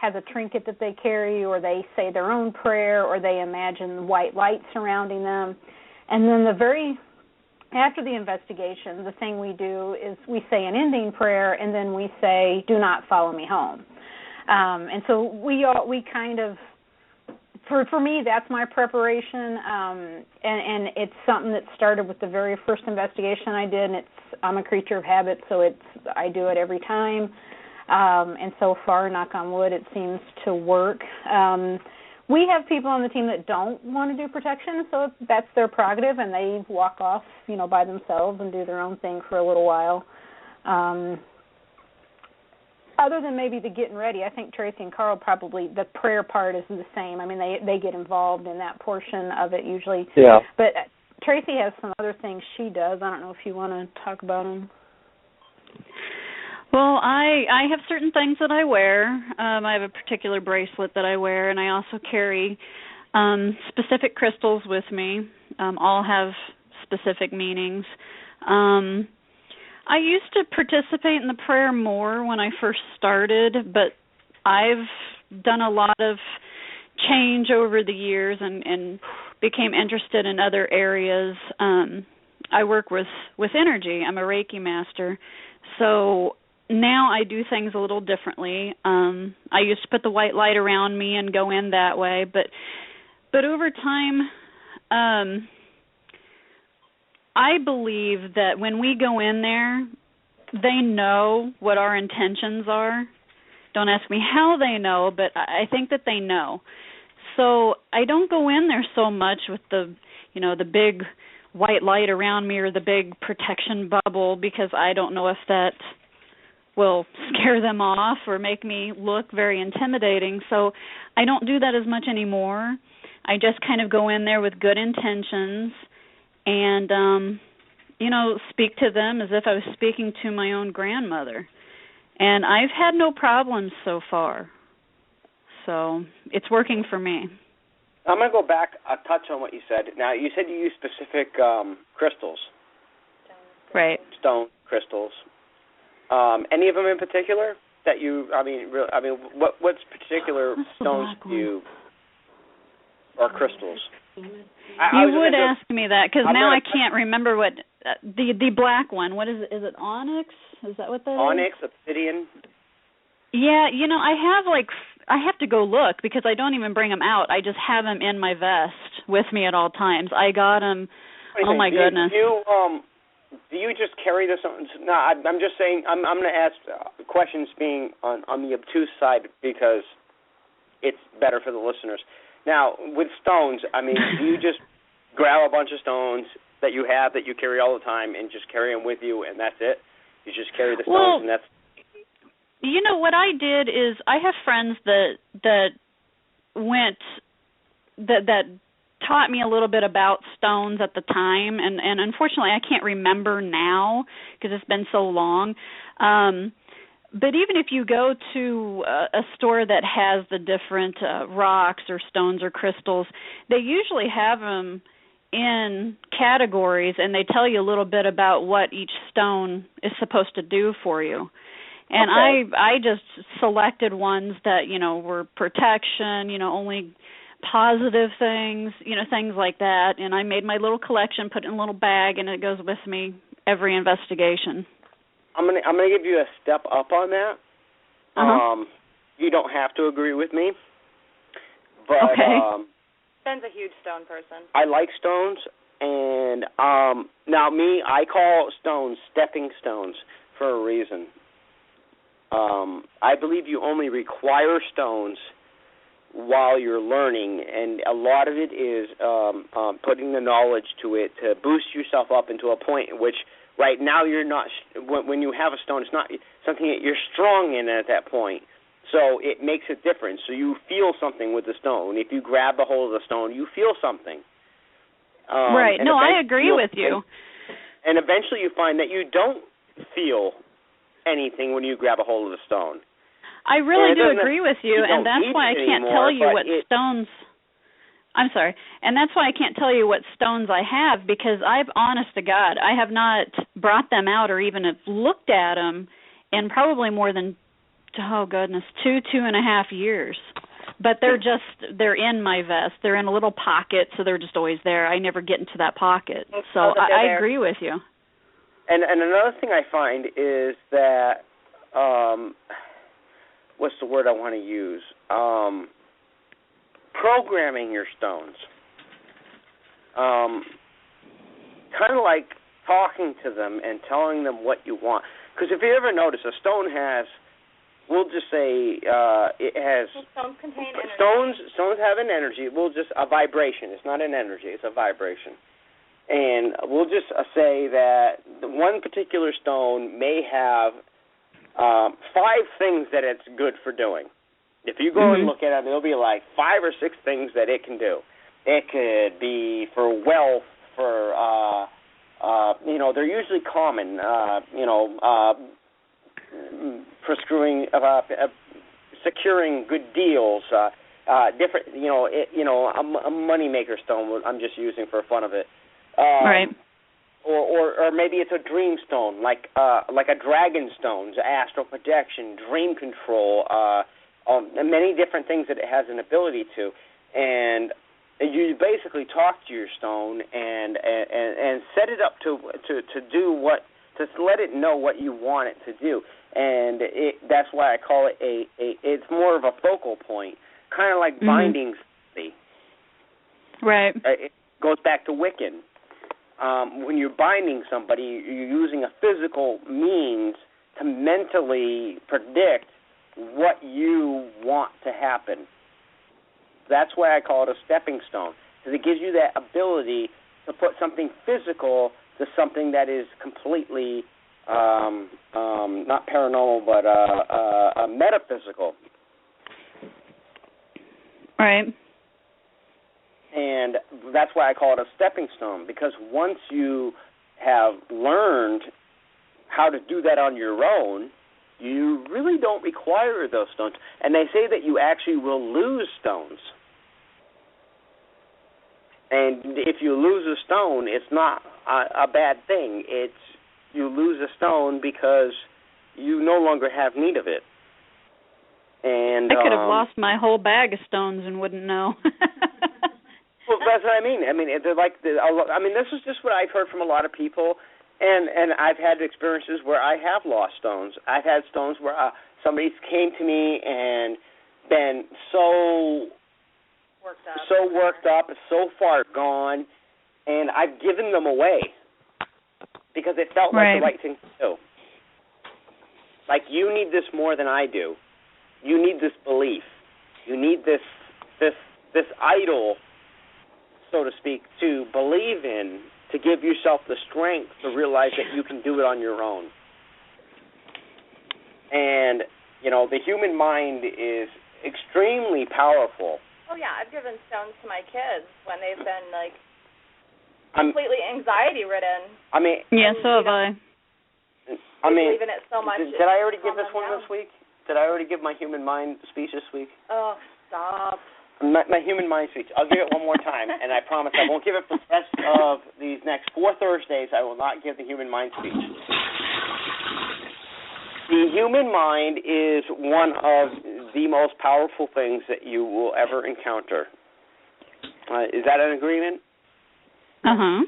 has a trinket that they carry, or they say their own prayer, or they imagine white light surrounding them. And then after the investigation, the thing we do is we say an ending prayer, and then we say, "Do not follow me home." And so we kind of, for me, that's my preparation, and it's something that started with the very first investigation I did, and I'm a creature of habit, so I do it every time. And so far, knock on wood, it seems to work. We have people on the team that don't want to do protection, so that's their prerogative, and they walk off, by themselves and do their own thing for a little while. Other than maybe the getting ready, I think Tracy and Carl probably, the prayer part is the same. I mean, they get involved in that portion of it usually. Yeah. But Tracy has some other things she does. I don't know if you want to talk about them. Well, I have certain things that I wear. I have a particular bracelet that I wear, and I also carry specific crystals with me. All have specific meanings. I used to participate in the prayer more when I first started, but I've done a lot of change over the years and became interested in other areas. I work with energy. I'm a Reiki master, so now I do things a little differently. I used to put the white light around me and go in that way, but over time, I believe that when we go in there, they know what our intentions are. Don't ask me how they know, but I think that they know. So I don't go in there so much with the big white light around me or the big protection bubble, because I don't know if that will scare them off or make me look very intimidating. So I don't do that as much anymore. I just kind of go in there with good intentions and, speak to them as if I was speaking to my own grandmother. And I've had no problems so far. So it's working for me. I'm going to go back a touch on what you said. Now, you said you use specific crystals. Right. Stone crystals. Any of them in particular that you, what's particular stones do you, or crystals? You would ask me that, because now I can't remember what, the black one, what is it? Is it onyx? Is that what that is? Onyx, obsidian? Yeah, I have to go look, because I don't even bring them out. I just have them in my vest with me at all times. I got them, oh my goodness. Do you just carry this on? No, I'm just saying, I'm going to ask questions being on the obtuse side, because it's better for the listeners. Now, with stones, I mean, do you just grab a bunch of stones that you have that you carry all the time and just carry them with you, and that's it? You just carry the stones, and that's... You know, what I did is I have friends that taught me a little bit about stones at the time, and unfortunately I can't remember now because it's been so long. But even if you go to a store that has the different rocks or stones or crystals, they usually have them in categories, and they tell you a little bit about what each stone is supposed to do for you. And okay. I just selected ones that, you know, were protection, you know, only positive things, you know, things like that. And I made my little collection, put it in a little bag, and it goes with me every investigation. I'm gonna give you a step up on that. Uh-huh. You don't have to agree with me, but okay. Ben's a huge stone person. I like stones, and now me, I call stones stepping stones for a reason. I believe you only require stones while you're learning, and a lot of it is putting the knowledge to it to boost yourself up into a point in which right now you're not, when you have a stone, it's not something that you're strong in at that point. So it makes a difference. So you feel something with the stone. If you grab the hold of the stone, you feel something. Right. No, I agree with you. And eventually you find that you don't feel anything when you grab a hold of the stone. I really do agree with you, and that's why I can't tell you what stones... I'm sorry. And that's why I can't tell you what stones I have, because I've, honest to God, I have not brought them out or even have looked at them in probably more than, 2.5 years. But they're in my vest. They're in a little pocket, so they're just always there. I never get into that pocket. So I agree with you. And another thing I find is that, what's the word I want to use? Programming your stones. Kind of like talking to them and telling them what you want. Because if you ever notice, a stone has, we'll just say, it has... Stones contain energy. Stones have an energy. A vibration. It's not an energy. It's a vibration. And we'll just say that one particular stone may have 5 things that it's good for doing. If you go and look at it, there'll be like 5 or 6 things that it can do. It could be for wealth, for, they're usually common, for securing good deals, different, a moneymaker stone I'm just using for fun of it. Right. Or maybe it's a dream stone, like a dragon stone, astral projection, dream control, many different things that it has an ability to. And you basically talk to your stone and set it up to let it know what you want it to do. And that's why I call it it's more of a focal point, kind of like binding somebody. Right. It goes back to Wiccan. When you're binding somebody, you're using a physical means to mentally predict what you want to happen. That's why I call it a stepping stone, because it gives you that ability to put something physical to something that is completely not paranormal, but metaphysical. Right. And that's why I call it a stepping stone, because once you have learned how to do that on your own, you really don't require those stones. And they say that you actually will lose stones. And if you lose a stone, it's not a bad thing. It's you lose a stone because you no longer have need of it. And I could have lost my whole bag of stones and wouldn't know. Well, that's what I mean. This is just what I've heard from a lot of people, and I've had experiences where I have lost stones. I've had stones where somebody came to me and been so worked up, so far gone, and I've given them away because it felt like the right thing to do. Like, you need this more than I do. You need this belief. You need this idol, so to speak, to believe in, to give yourself the strength to realize that you can do it on your own. And, you know, the human mind is extremely powerful. Oh, yeah, I've given stones to my kids when they've been, like, completely anxiety-ridden. I mean... Yeah, so have I. I mean... Believe in it so much. Did I already give this one this week? Did I already give my human mind speech this week? Oh, stop. My human mind speech. I'll give it one more time, and I promise I won't give it for the rest of these next 4 Thursdays. I will not give the human mind speech. The human mind is one of the most powerful things that you will ever encounter. Is that an agreement? Uh-huh.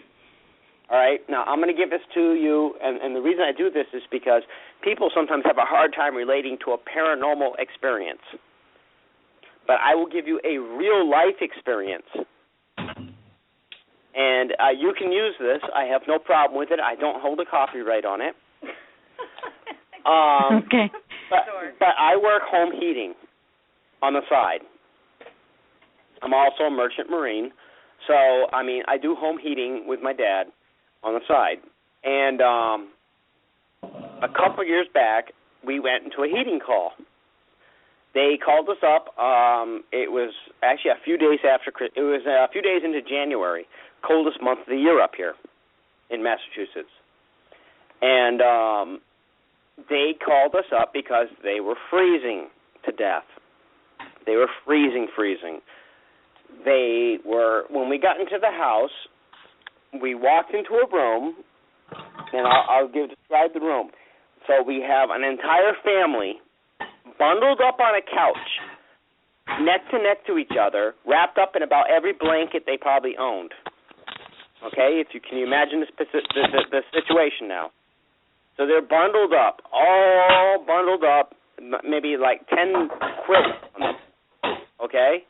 All right. Now, I'm going to give this to you, and the reason I do this is because people sometimes have a hard time relating to a paranormal experience. But I will give you a real-life experience. And you can use this. I have no problem with it. I don't hold a copyright on it. Okay. But I work home heating on the side. I'm also a merchant marine. So, I mean, I do home heating with my dad on the side. And a couple years back, we went into a heating call. They called us up. It was actually a few days after Christmas. It was a few days into January, coldest month of the year up here in Massachusetts. And they called us up because they were freezing to death. They were freezing. They were, when we got into the house, we walked into a room, and I'll describe the room. So we have an entire family bundled up on a couch, neck to neck to each other, wrapped up in about every blanket they probably owned. Okay, can you imagine the situation now? So they're bundled up, all bundled up, maybe like 10 quilts on them. Okay?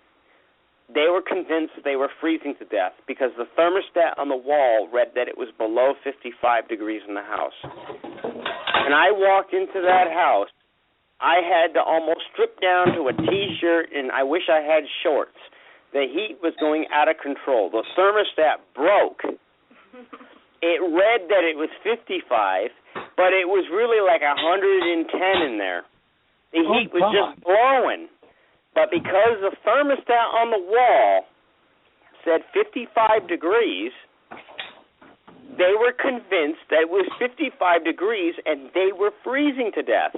They were convinced they were freezing to death because the thermostat on the wall read that it was below 55 degrees in the house. When I walked into that house, I had to almost strip down to a T-shirt, and I wish I had shorts. The heat was going out of control. The thermostat broke. It read that it was 55, but it was really like 110 in there. The heat was just blowing. But because the thermostat on the wall said 55 degrees, they were convinced that it was 55 degrees and they were freezing to death.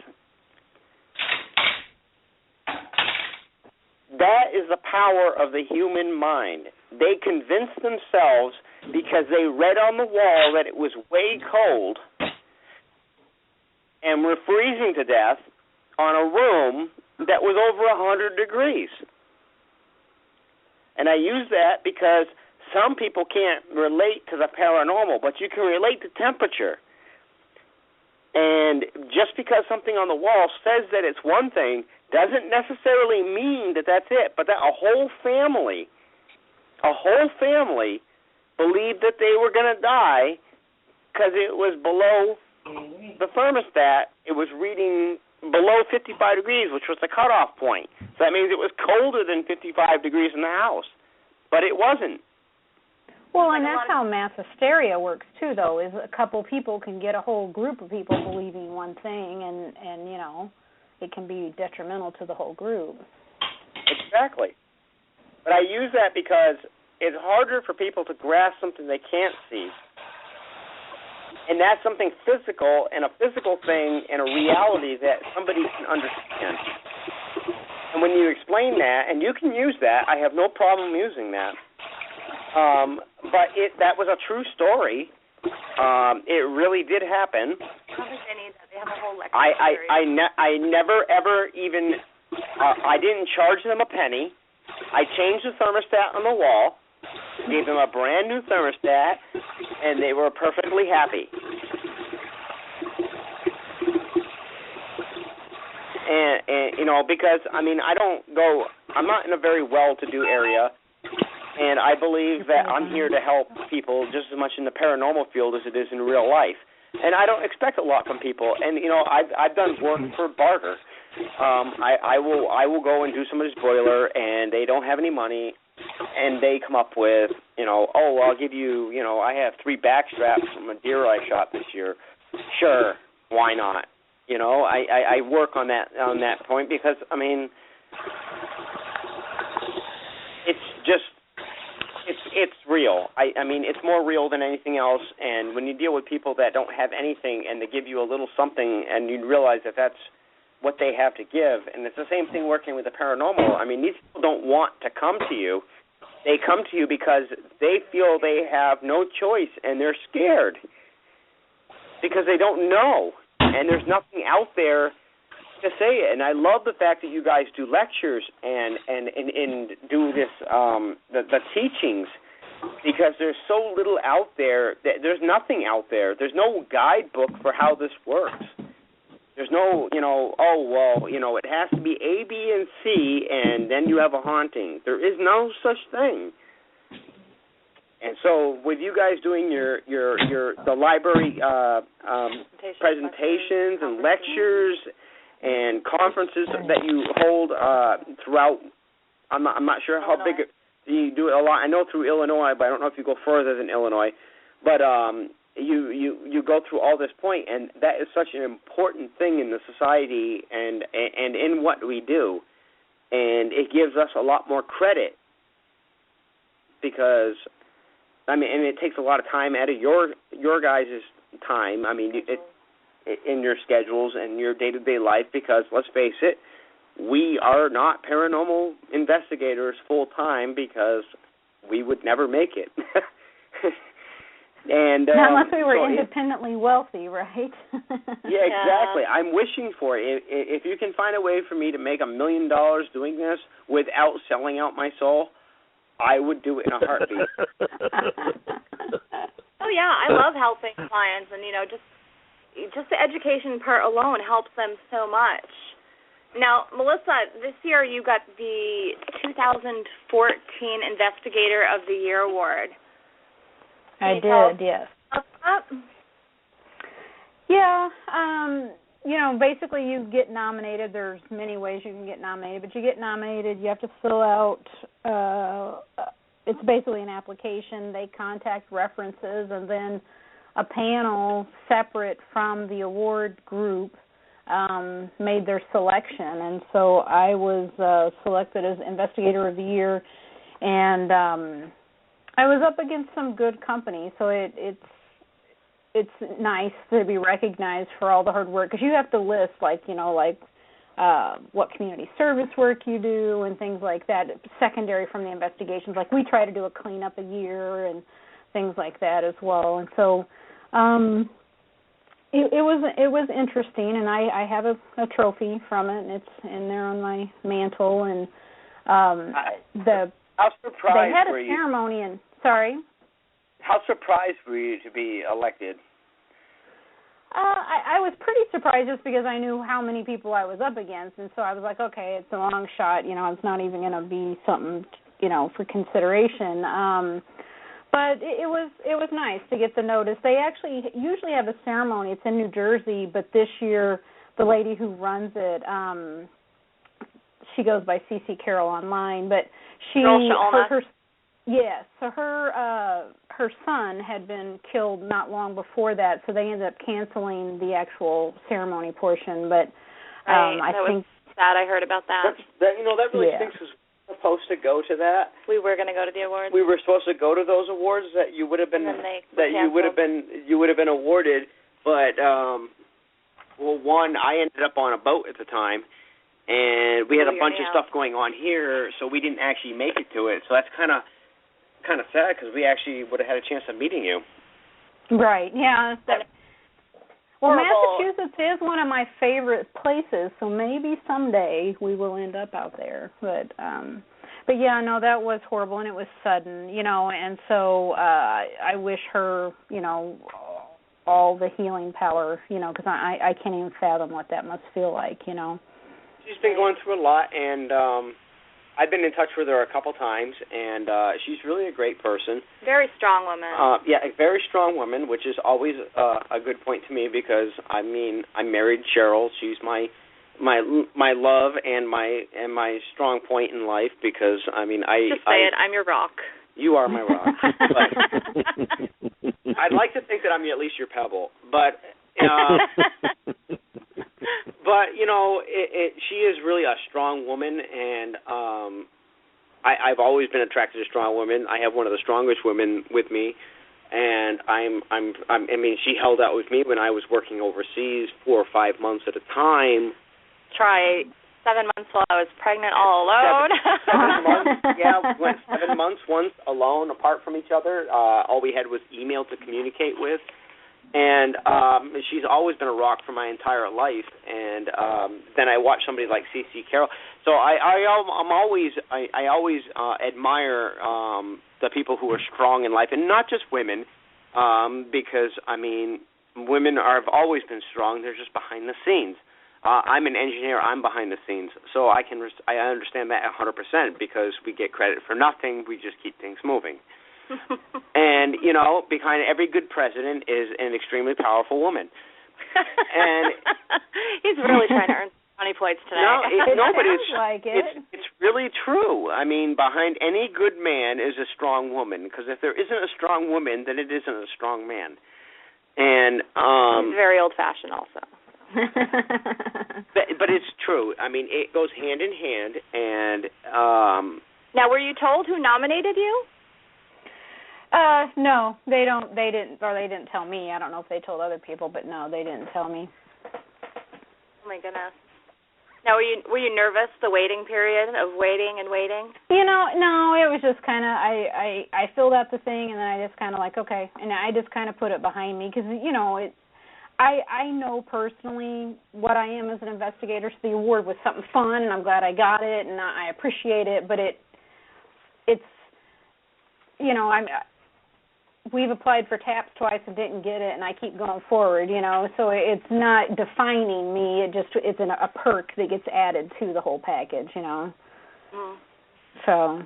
That is the power of the human mind. They convinced themselves because they read on the wall that it was way cold and were freezing to death on a room that was over 100 degrees. And I use that because some people can't relate to the paranormal, but you can relate to temperature. And just because something on the wall says that it's one thing doesn't necessarily mean that that's it, but that a whole family believed that they were going to die because it was below the thermostat. It was reading below 55 degrees, which was the cutoff point. So that means it was colder than 55 degrees in the house, but it wasn't. Well, and that's how mass hysteria works too, though, is a couple people can get a whole group of people believing one thing, and you know, it can be detrimental to the whole group. Exactly. But I use that because it's harder for people to grasp something they can't see. And that's something physical, and a physical thing and a reality that somebody can understand. And when you explain that, and you can use that, I have no problem using that. But that was a true story. It really did happen. I don't think they need that. They have a whole lecture I never ever even, I didn't charge them a penny. I changed the thermostat on the wall, gave them a brand new thermostat, and they were perfectly happy. And you know, because, I mean, I'm not in a very well-to-do area, and I believe that I'm here to help people just as much in the paranormal field as it is in real life. And I don't expect a lot from people. And, you know, I've done work for barter. I will go and do somebody's boiler, and they don't have any money, and they come up with, oh, I'll give you, I have 3 back straps from a deer I shot this year. Sure, why not? I work on that point because, it's real. I mean, it's more real than anything else, and when you deal with people that don't have anything and they give you a little something and you realize that that's what they have to give, and it's the same thing working with the paranormal. I mean, these people don't want to come to you. They come to you because they feel they have no choice and they're scared because they don't know, and there's nothing out there to say it. And I love the fact that you guys do lectures and do this the teachings, because there's so little out there. There's nothing out there. There's no guidebook for how this works. There's no, it has to be A, B, and C, and then you have a haunting. There is no such thing. And so, with you guys doing the library presentations and lectures and conferences that you hold throughout, I'm not sure how big you do it a lot. I know through Illinois, but I don't know if you go further than Illinois. But you go through all this point, and that is such an important thing in the society and in what we do, and it gives us a lot more credit because, and it takes a lot of time out of your guys' time. In your schedules and your day-to-day life, because let's face it, we are not paranormal investigators full-time because we would never make it. And not unless we were independently wealthy, right? Yeah, exactly. I'm wishing for it. If you can find a way for me to make $1 million doing this without selling out my soul, I would do it in a heartbeat. Oh yeah, I love helping clients, and just the education part alone helps them so much. Now, Melissa, this year you got the 2014 Investigator of the Year Award. I did, yes. Yeah, basically you get nominated. There's many ways you can get nominated, but you get nominated. You have to fill out, it's basically an application. They contact references, and then a panel separate from the award group made their selection. And so I was selected as Investigator of the Year, and I was up against some good company, so it's nice to be recognized for all the hard work, because you have to list what community service work you do and things like that, secondary from the investigations. Like we try to do a cleanup a year and things like that as well. And so it was interesting, and I have a trophy from it, and it's in there on my mantle. And how surprised they had a were you? ceremony, and sorry. How surprised were you to be elected? I was pretty surprised, just because I knew how many people I was up against, and so I was like, okay, it's a long shot. It's not even going to be something, for consideration. But it was nice to get the notice. They actually usually have a ceremony. It's in New Jersey, but this year the lady who runs it, she goes by C.C. Carroll online, but her son had been killed not long before that, so they ended up canceling the actual ceremony portion. But I think was sad. I heard about that. That really stinks. Was supposed to go to that. We were going to go to the awards. We were supposed to go to those awards that you would have been awarded, but one, I ended up on a boat at the time, and we had a bunch of stuff going on here, so we didn't actually make it to it. So that's kind of sad, because we actually would have had a chance of meeting you. Right. Yeah. Well, Massachusetts is one of my favorite places, so maybe someday we will end up out there. But yeah, no, that was horrible, and it was sudden, and so I wish her, all the healing power, because I can't even fathom what that must feel like, She's been going through a lot, and I've been in touch with her a couple times, and she's really a great person. Very strong woman. Yeah, a very strong woman, which is always a good point to me, because, I married Cheryl. She's my my love and my strong point in life, because I mean just say it. I'm your rock. You are my rock. But I'd like to think that I'm at least your pebble, but you know, she is really a strong woman, and I've always been attracted to strong women. I have one of the strongest women with me, and I mean, she held out with me when I was working overseas 4 or 5 months at a time. Try 7 months while I was pregnant all alone. 7 months, yeah, we went 7 months once alone, apart from each other. All we had was email to communicate with. And she's always been a rock for my entire life. And then I watch somebody like C.C. Carroll. So I always admire the people who are strong in life, and not just women, because I mean, women have always been strong. They're just behind the scenes. I'm an engineer. I'm behind the scenes, so I understand that 100% because we get credit for nothing. We just keep things moving. And, you know, behind every good president is an extremely powerful woman. And he's really trying to earn 20 points today. It's really true. I mean, behind any good man is a strong woman, because if there isn't a strong woman, then it isn't a strong man. And he's very old-fashioned also. but it's true. I mean, it goes hand in hand. And now, were you told who nominated you? No, they didn't tell me. I don't know if they told other people, but no, they didn't tell me. Oh my goodness. Now, were you nervous, the waiting period of waiting and waiting? You know, no, it was just kind of, I filled out the thing, and then I just kind of like, okay, and I just kind of put it behind me, because, you know, I know personally what I am as an investigator, so the award was something fun, and I'm glad I got it, and I appreciate it, but it's, you know, we've applied for TAPS twice and didn't get it, and I keep going forward, you know, so it's not defining me. It's a perk that gets added to the whole package, you know. Mm. So,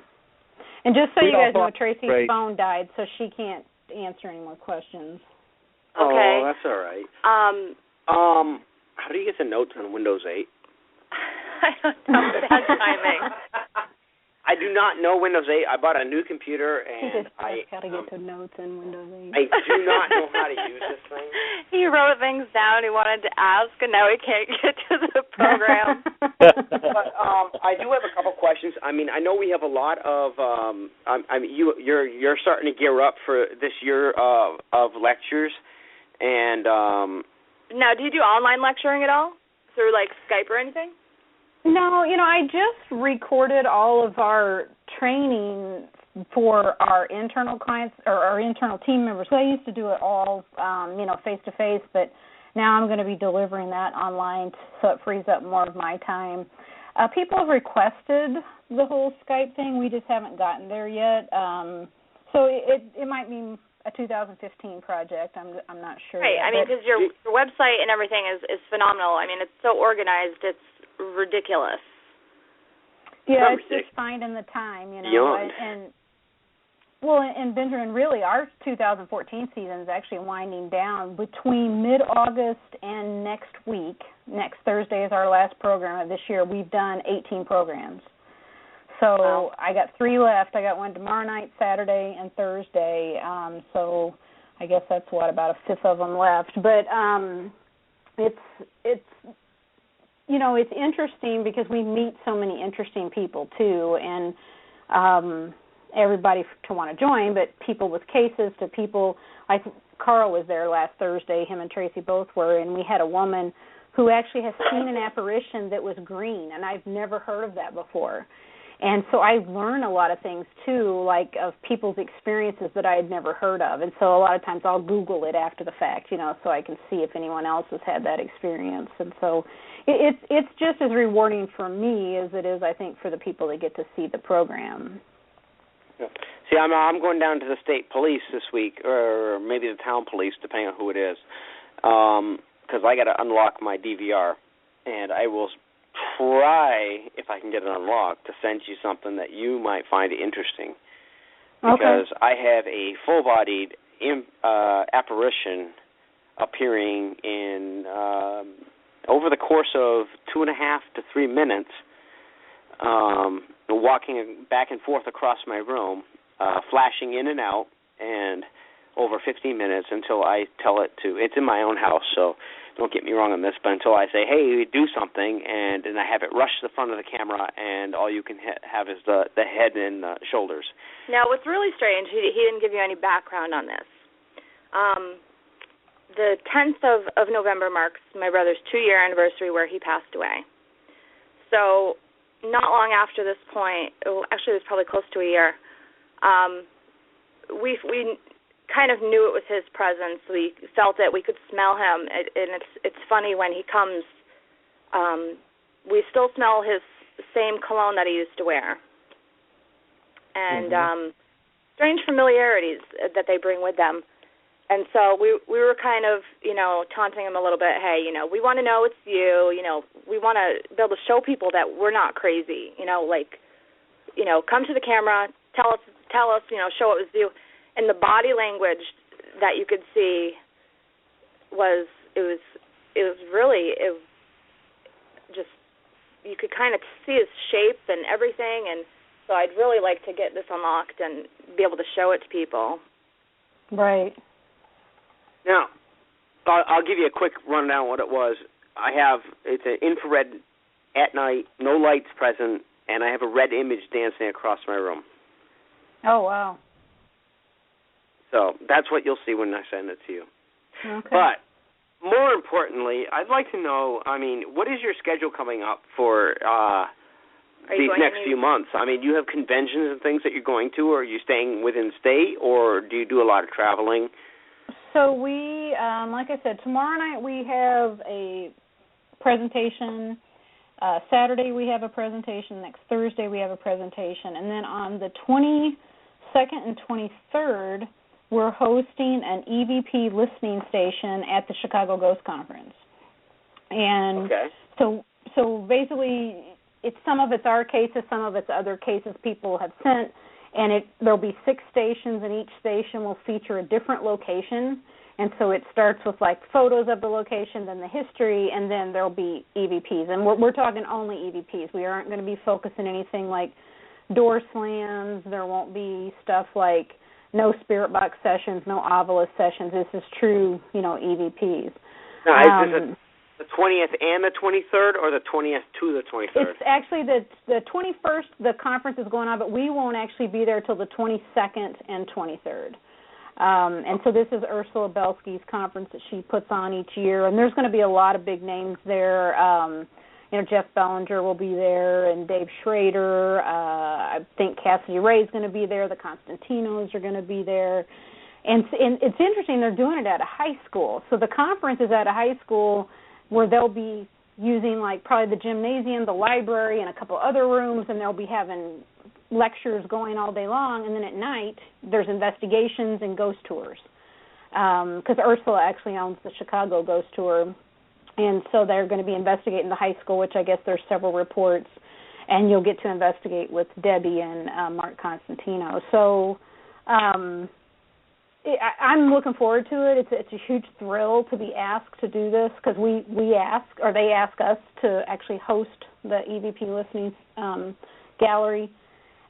and just so you guys know, Tracy's phone died, so she can't answer any more questions. Okay. Oh, that's all right. How do you get the notes on Windows 8? I don't know. Bad timing. I do not know Windows 8. I bought a new computer, and I got to get the notes in Windows 8. I do not know how to use this thing. He wrote things down he wanted to ask, and now he can't get to the program. But I do have a couple questions. I mean, I know we have a lot of. I mean, you're starting to gear up for this year of lectures, and. Now, do you do online lecturing at all through like Skype or anything? No, you know, I just recorded all of our training for our internal clients or our internal team members. So I used to do it all, you know, face-to-face, but now I'm going to be delivering that online so it frees up more of my time. People have requested the whole Skype thing. We just haven't gotten there yet. So it might be a 2015 project. I'm not sure. Right. Yet, I mean, because your website and everything is phenomenal. I mean, it's so organized. It's ridiculous. Yeah, it's just finding the time, you know. And Benjamin, really, our 2014 season is actually winding down between mid-August and next week. Next Thursday is our last program of this year. We've done 18 programs. So wow. I got 3 left. I got one tomorrow night, Saturday, and Thursday. So I guess that's about a fifth of them left. But it's you know, it's interesting because we meet so many interesting people too, and everybody to want to join, but people with cases to people like Carl was there last Thursday. Him and Tracy both were, and we had a woman who actually has seen an apparition that was green, and I've never heard of that before. And so I learn a lot of things, too, like of people's experiences that I had never heard of. And so a lot of times I'll Google it after the fact, you know, so I can see if anyone else has had that experience. And so it's just as rewarding for me as it is, I think, for the people that get to see the program. Yeah. See, I'm going down to the state police this week, or maybe the town police, depending on who it is, because I got to unlock my DVR, and I will try, if I can get it unlocked, to send you something that you might find interesting. Because I have a full-bodied apparition appearing in over the course of 2.5 to 3 minutes, walking back and forth across my room, flashing in and out, and over 15 minutes until I tell it to, it's in my own house, so don't get me wrong on this, but until I say, hey, do something, and then I have it rush to the front of the camera, and all you can have is the head and shoulders. Now, what's really strange, he didn't give you any background on this. The 10th of November marks my brother's 2-year anniversary where he passed away. So not long after this point, actually it was probably close to a year, we kind of knew it was his presence. We felt it. We could smell him. And it's funny when he comes, we still smell his same cologne that he used to wear. And strange familiarities that they bring with them. And so we were kind of, taunting him a little bit. Hey, we want to know it's you. We want to be able to show people that we're not crazy. Come to the camera, tell us, show it was you. And the body language that you could see was just, you could kind of see his shape and everything. And so I'd really like to get this unlocked and be able to show it to people. Right. Now, I'll give you a quick rundown of what it was. It's an infrared at night, no lights present, and I have a red image dancing across my room. Oh, wow. So that's what you'll see when I send it to you. Okay. But more importantly, I'd like to know, what is your schedule coming up for these next few months? You have conventions and things that you're going to, or are you staying within state, or do you do a lot of traveling? So we, like I said, tomorrow night we have a presentation. Saturday we have a presentation. Next Thursday we have a presentation. And then on the 22nd and 23rd, we're hosting an EVP listening station at the Chicago Ghost Conference. And so basically, some of it's our cases, some of it's other cases people have sent, and there'll be 6 stations, and each station will feature a different location. And so it starts with photos of the location, then the history, and then there'll be EVPs. And we're talking only EVPs. We aren't going to be focusing anything like door slams. There won't be stuff like no spirit box sessions, no Ovilus sessions. This is true, EVPs. Now, is it the 20th and the 23rd, or the 20th to the 23rd? It's actually the 21st, the conference is going on, but we won't actually be there till the 22nd and 23rd. And so this is Ursula Belsky's conference that she puts on each year, and there's going to be a lot of big names there. Jeff Bellinger will be there, and Dave Schrader. I think Cassidy Ray's going to be there. The Constantinos are going to be there. And it's interesting, they're doing it at a high school. So the conference is at a high school where they'll be using probably the gymnasium, the library, and a couple other rooms, and they'll be having lectures going all day long. And then at night, there's investigations and ghost tours. Because Ursula actually owns the Chicago Ghost Tour. And so they're going to be investigating the high school, which I guess there's several reports, and you'll get to investigate with Debbie and Mark Constantino. So I'm looking forward to it. It's a huge thrill to be asked to do this, because they ask us to actually host the EVP listening gallery.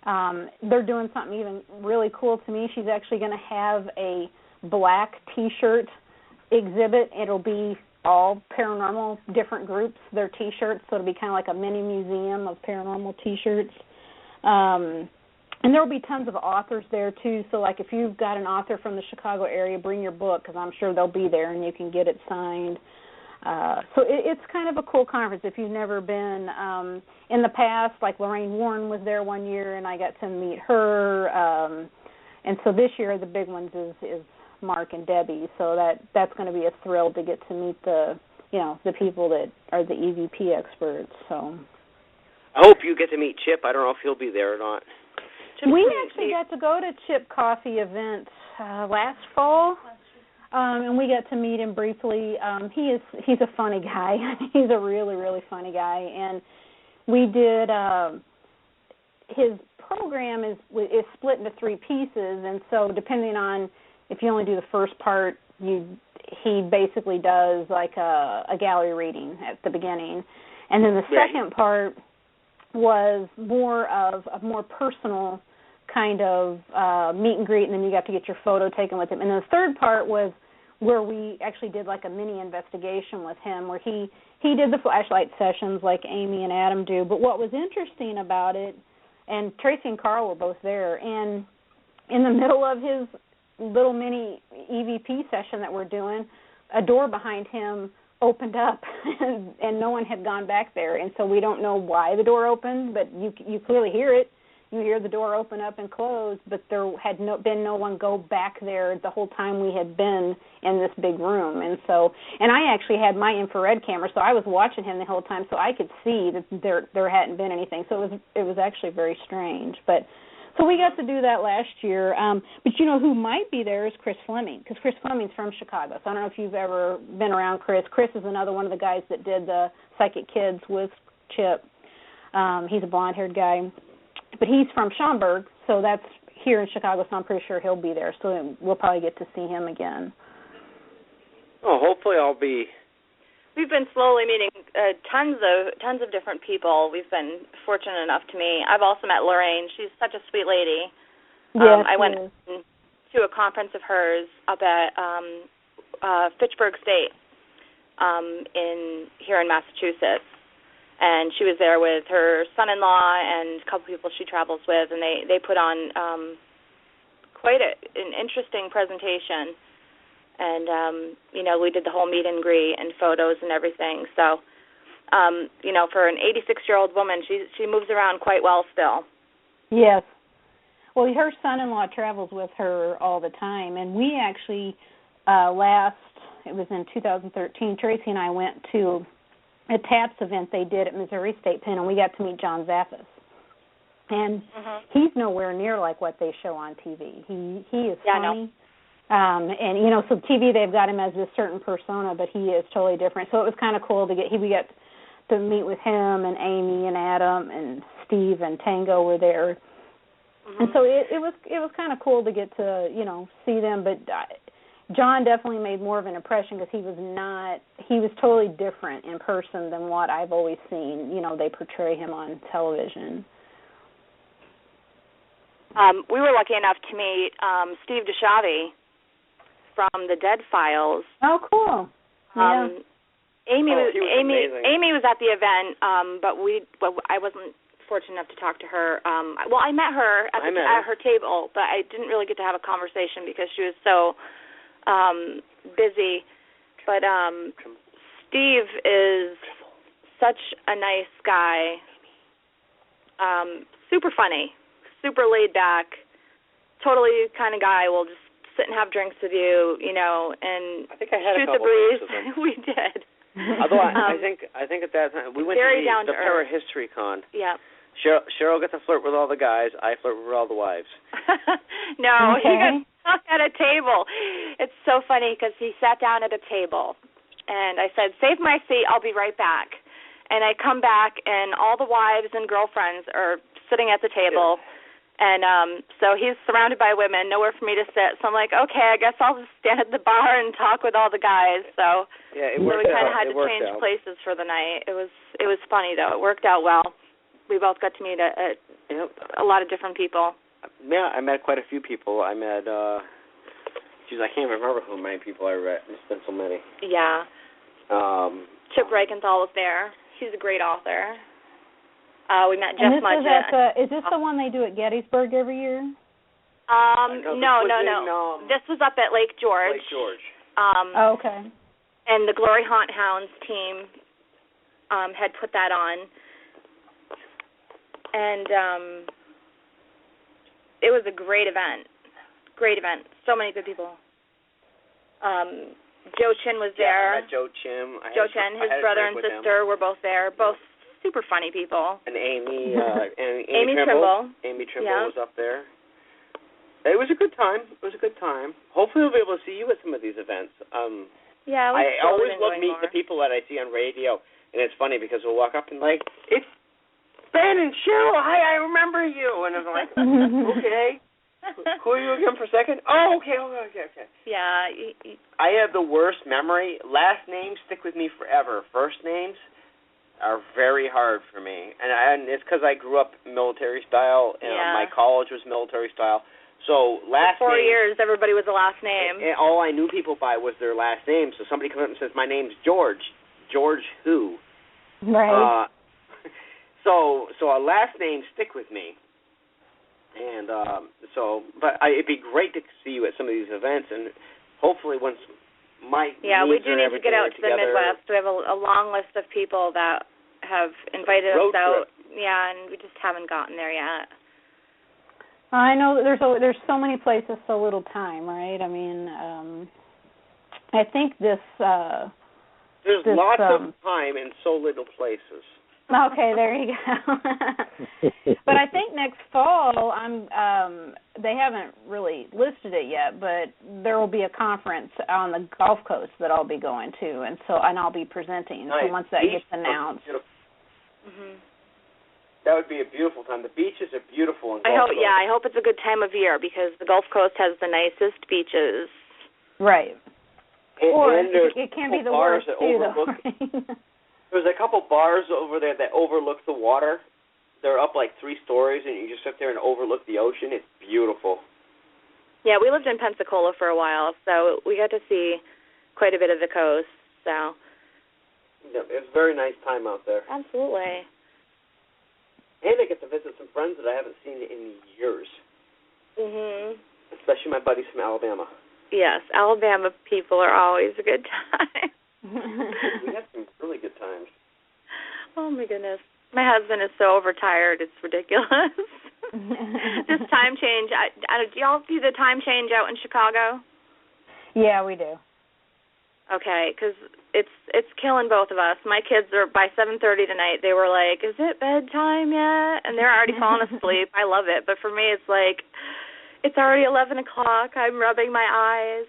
They're doing something even really cool to me. She's actually going to have a black T-shirt exhibit. It'll be all paranormal, different groups, their T-shirts, so it'll be kind of like a mini museum of paranormal T-shirts. And there will be tons of authors there, too, so if you've got an author from the Chicago area, bring your book, because I'm sure they'll be there and you can get it signed. So it's kind of a cool conference if you've never been. In the past, Lorraine Warren was there one year, and I got to meet her. And so this year, the big ones is Mark and Debbie, so that's going to be a thrill to get to meet the people that are the EVP experts. So I hope you get to meet Chip. I don't know if he'll be there or not. We actually got to go to Chip Coffee events last fall, and we got to meet him briefly. He's a funny guy. He's a really, really funny guy, and we did his program is split into 3 pieces, and so depending on if you only do the first part, he basically does like a gallery reading at the beginning. And then the second part was more of a more personal kind of meet and greet, and then you got to get your photo taken with him. And then the third part was where we actually did like a mini investigation with him, where he did the flashlight sessions like Amy and Adam do. But what was interesting about it, and Tracy and Carl were both there, and in the middle of his little mini EVP session that we're doing, a door behind him opened up, and no one had gone back there. And so we don't know why the door opened, but you clearly hear it. You hear the door open up and close, but there had been no one go back there the whole time we had been in this big room. And I actually had my infrared camera, so I was watching him the whole time, so I could see that there hadn't been anything. So it was actually very strange. But so we got to do that last year. But you know who might be there is Chris Fleming, because Chris Fleming's from Chicago. So I don't know if you've ever been around Chris. Chris is another one of the guys that did the Psychic Kids with Chip. He's a blonde-haired guy. But he's from Schaumburg, so that's here in Chicago, so I'm pretty sure he'll be there. So we'll probably get to see him again. Oh, hopefully I'll be. We've been slowly meeting tons of different people. We've been fortunate enough to meet. I've also met Lorraine. She's such a sweet lady. Yes, I went to a conference of hers up at Fitchburg State here in Massachusetts. And she was there with her son-in-law and a couple people she travels with, and they put on quite an interesting presentation. And, we did the whole meet and greet and photos and everything. So, for an 86-year-old woman, she moves around quite well still. Yes. Well, her son-in-law travels with her all the time. And we actually it was in 2013, Tracy and I went to a TAPS event they did at Missouri State Penn, and we got to meet John Zaffis. And he's nowhere near like what they show on TV. He is funny. And, so TV, they've got him as this certain persona, but he is totally different. So it was kind of cool we got to meet with him, and Amy and Adam and Steve and Tango were there. And so it was kind of cool to get to, see them, but John definitely made more of an impression because he was totally different in person than what I've always seen, they portray him on television. We were lucky enough to meet Steve DeShavi from the Dead Files. Oh, cool. Yeah. Amy was at the event, but I wasn't fortunate enough to talk to her. I met her at her table, but I didn't really get to have a conversation because she was so busy, but Steve is such a nice guy, super funny, super laid back, totally kind of guy will just sit and have drinks with you, and I think I had shoot a couple the breeze. drinks with him. We did. Although I think at that time we went very to the Parahistory Con. Yeah. Cheryl got to flirt with all the guys. I flirt with all the wives. No, okay. He got stuck at a table. It's so funny because he sat down at a table, and I said, "Save my seat. I'll be right back." And I come back, and all the wives and girlfriends are sitting at the table. Yeah. And so he's surrounded by women, nowhere for me to sit. So I'm like, okay, I guess I'll just stand at the bar and talk with all the guys. So yeah, we kind of had to change places for the night. It was funny though. It worked out well. We both got to meet a lot of different people. Yeah, I met quite a few people. I met I can't remember how many people I met. There's been so many. Yeah. Chip Reichenthal was there. He's a great author. We met Jeff Mudgett. Is this the one they do at Gettysburg every year? No. This was up at Lake George. Lake George. Okay. And the Glory Haunt Hounds team had put that on. And it was a great event. Great event. So many good people. Joe Chin was there. I met Joe Chin. His brother and sister were both there. Both super funny people. And Amy Amy Trimble. Amy Trimble was up there. It was a good time. Hopefully we'll be able to see you at some of these events. I always love meeting the people that I see on radio, and it's funny because we'll walk up and it's Ben and Cheryl. Hi, I remember you. And I'm like, okay. Who are you again for a second? Oh, okay. Yeah. I have the worst memory. Last names stick with me forever. First names are very hard for me, and it's because I grew up military style. And my college was military style. So last for 4 names, years, everybody was a last name. And all I knew people by was their last name. So somebody comes up and says, "My name's George." George who? Right. So a last name stick with me. And it'd be great to see you at some of these events, and hopefully once Mike. Yeah, we do need to get out to the Midwest. We have a long list of people that have invited us out. Yeah, and we just haven't gotten there yet. I know that there's so many places, so little time, right? I mean, I think this. There's lots of time in so little places. Okay, there you go. But I think next fall, they haven't really listed it yet, but there will be a conference on the Gulf Coast that I'll be going to, and I'll be presenting. Nice. So once that gets announced. Mhm. That would be a beautiful time. The beaches are beautiful in Gulf Coast. I hope it's a good time of year because the Gulf Coast has the nicest beaches. Right. And it can be the worst too, though. There's a couple bars over there that overlook the water. They're up like 3 stories, and you just sit there and overlook the ocean. It's beautiful. Yeah, we lived in Pensacola for a while, so we got to see quite a bit of the coast. So. Yeah, it's a very nice time out there. Absolutely. And I get to visit some friends that I haven't seen in years. Mhm. Especially my buddies from Alabama. Yes, Alabama people are always a good time. We had some really good times. Oh, my goodness. My husband is so overtired, it's ridiculous. This time change. Do y'all see the time change out in Chicago? Yeah, we do. Okay, because it's killing both of us. My kids are, by 7:30 tonight, they were like, is it bedtime yet? And they're already falling asleep. I love it. But for me, it's like, it's already 11 o'clock. I'm rubbing my eyes.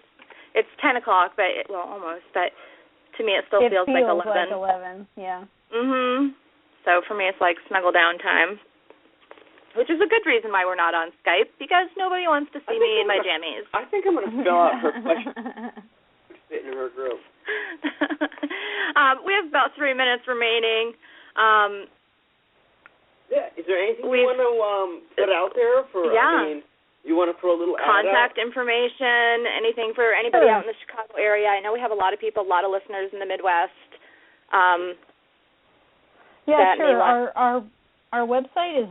It's 10 o'clock, almost, but to me it still feels like 11. Like 11, yeah. Mhm. So for me it's like snuggle down time, which is a good reason why we're not on Skype because nobody wants to see me in my jammies. I think I'm going to fill out her question. Sit in her group. We have about 3 minutes remaining. Is there anything you want to put out there for? Yeah. I mean, you want to throw a little contact information, anything for anybody out in the Chicago area? I know we have a lot of people, a lot of listeners in the Midwest. Yeah, sure. Our website is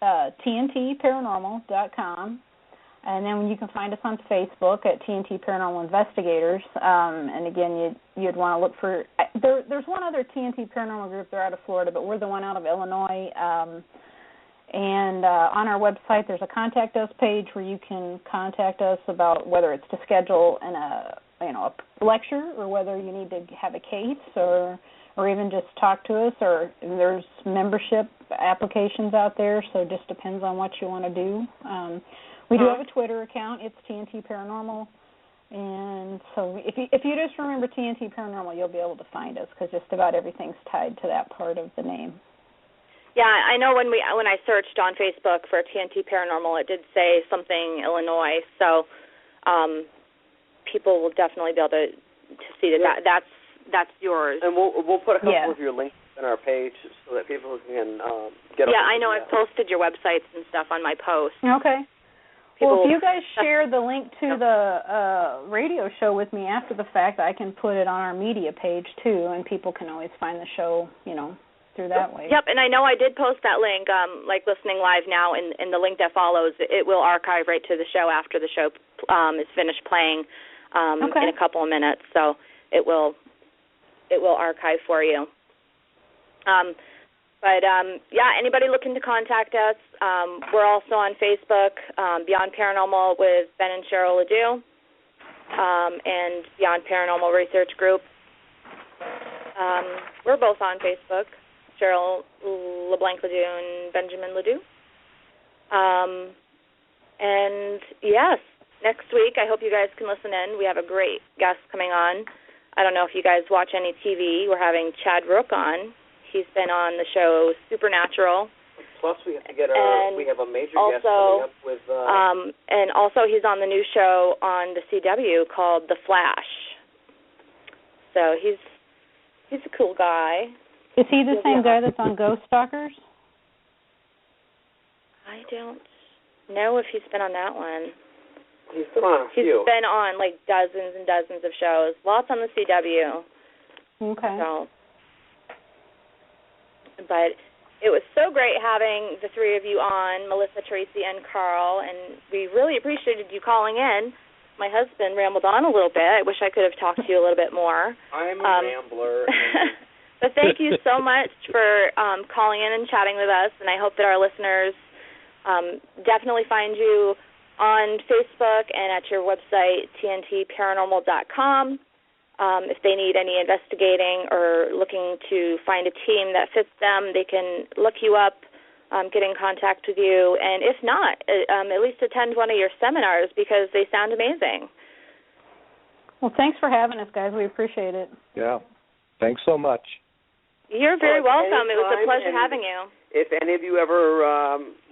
tntparanormal.com, and then you can find us on Facebook at TNT Paranormal Investigators. And again, you'd want to look for. There's one other TNT Paranormal group. They're out of Florida, but we're the one out of Illinois. And on our website, there's a contact us page where you can contact us about whether it's to schedule a lecture or whether you need to have a case or even just talk to us. Or there's membership applications out there, so it just depends on what you want to do. We do have a Twitter account. It's TNT Paranormal. And so if you just remember TNT Paranormal, you'll be able to find us because just about everything's tied to that part of the name. Yeah, I know when I searched on Facebook for TNT Paranormal, it did say something Illinois, so people will definitely be able to see that's yours. And we'll put a couple of your links on our page so that people can get. Yeah, I know I've posted your websites and stuff on my post. Okay. Well, if you guys share the link to the radio show with me after the fact, I can put it on our media page too, and people can always find the show, through that way. Yep, and I know I did post that link, like listening live now, and the link that follows, it will archive right to the show after the show is finished playing in a couple of minutes, so it will archive for you. Anybody looking to contact us, we're also on Facebook, Beyond Paranormal with Ben and Cheryl Ledoux, and Beyond Paranormal Research Group. We're both on Facebook. Cheryl LeBlanc Ledoux and Benjamin Ledoux. And yes, next week I hope you guys can listen in. We have a great guest coming on. I don't know if you guys watch any TV. We're having Chad Rook on. He's been on the show Supernatural. Plus, we have to get we have a major guest also, coming up with. And also, he's on the new show on the CW called The Flash. So he's a cool guy. Is he the same guy that's on Ghost Stalkers? I don't know if he's been on that one. He's been on a few. He's been on like dozens and dozens of shows. Lots on the CW. Okay. So, but it was so great having the three of you on, Melissa, Tracy, and Carl, and we really appreciated you calling in. My husband rambled on a little bit. I wish I could have talked to you a little bit more. I'm a rambler. But thank you so much for calling in and chatting with us, and I hope that our listeners definitely find you on Facebook and at your website, tntparanormal.com. If they need any investigating or looking to find a team that fits them, they can look you up, get in contact with you, and if not, at least attend one of your seminars because they sound amazing. Well, thanks for having us, guys. We appreciate it. Yeah. Thanks so much. You're very welcome. It was a pleasure and having you. If any of you ever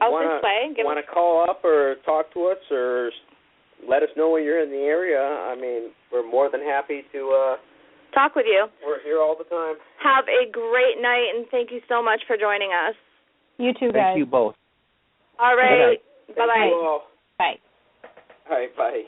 want to call up or talk to us or let us know when you're in the area, I mean, we're more than happy to talk with you. We're here all the time. Have a great night, and thank you so much for joining us. You too, guys. Thank you both. All right. Bye-bye. Bye. All right, bye.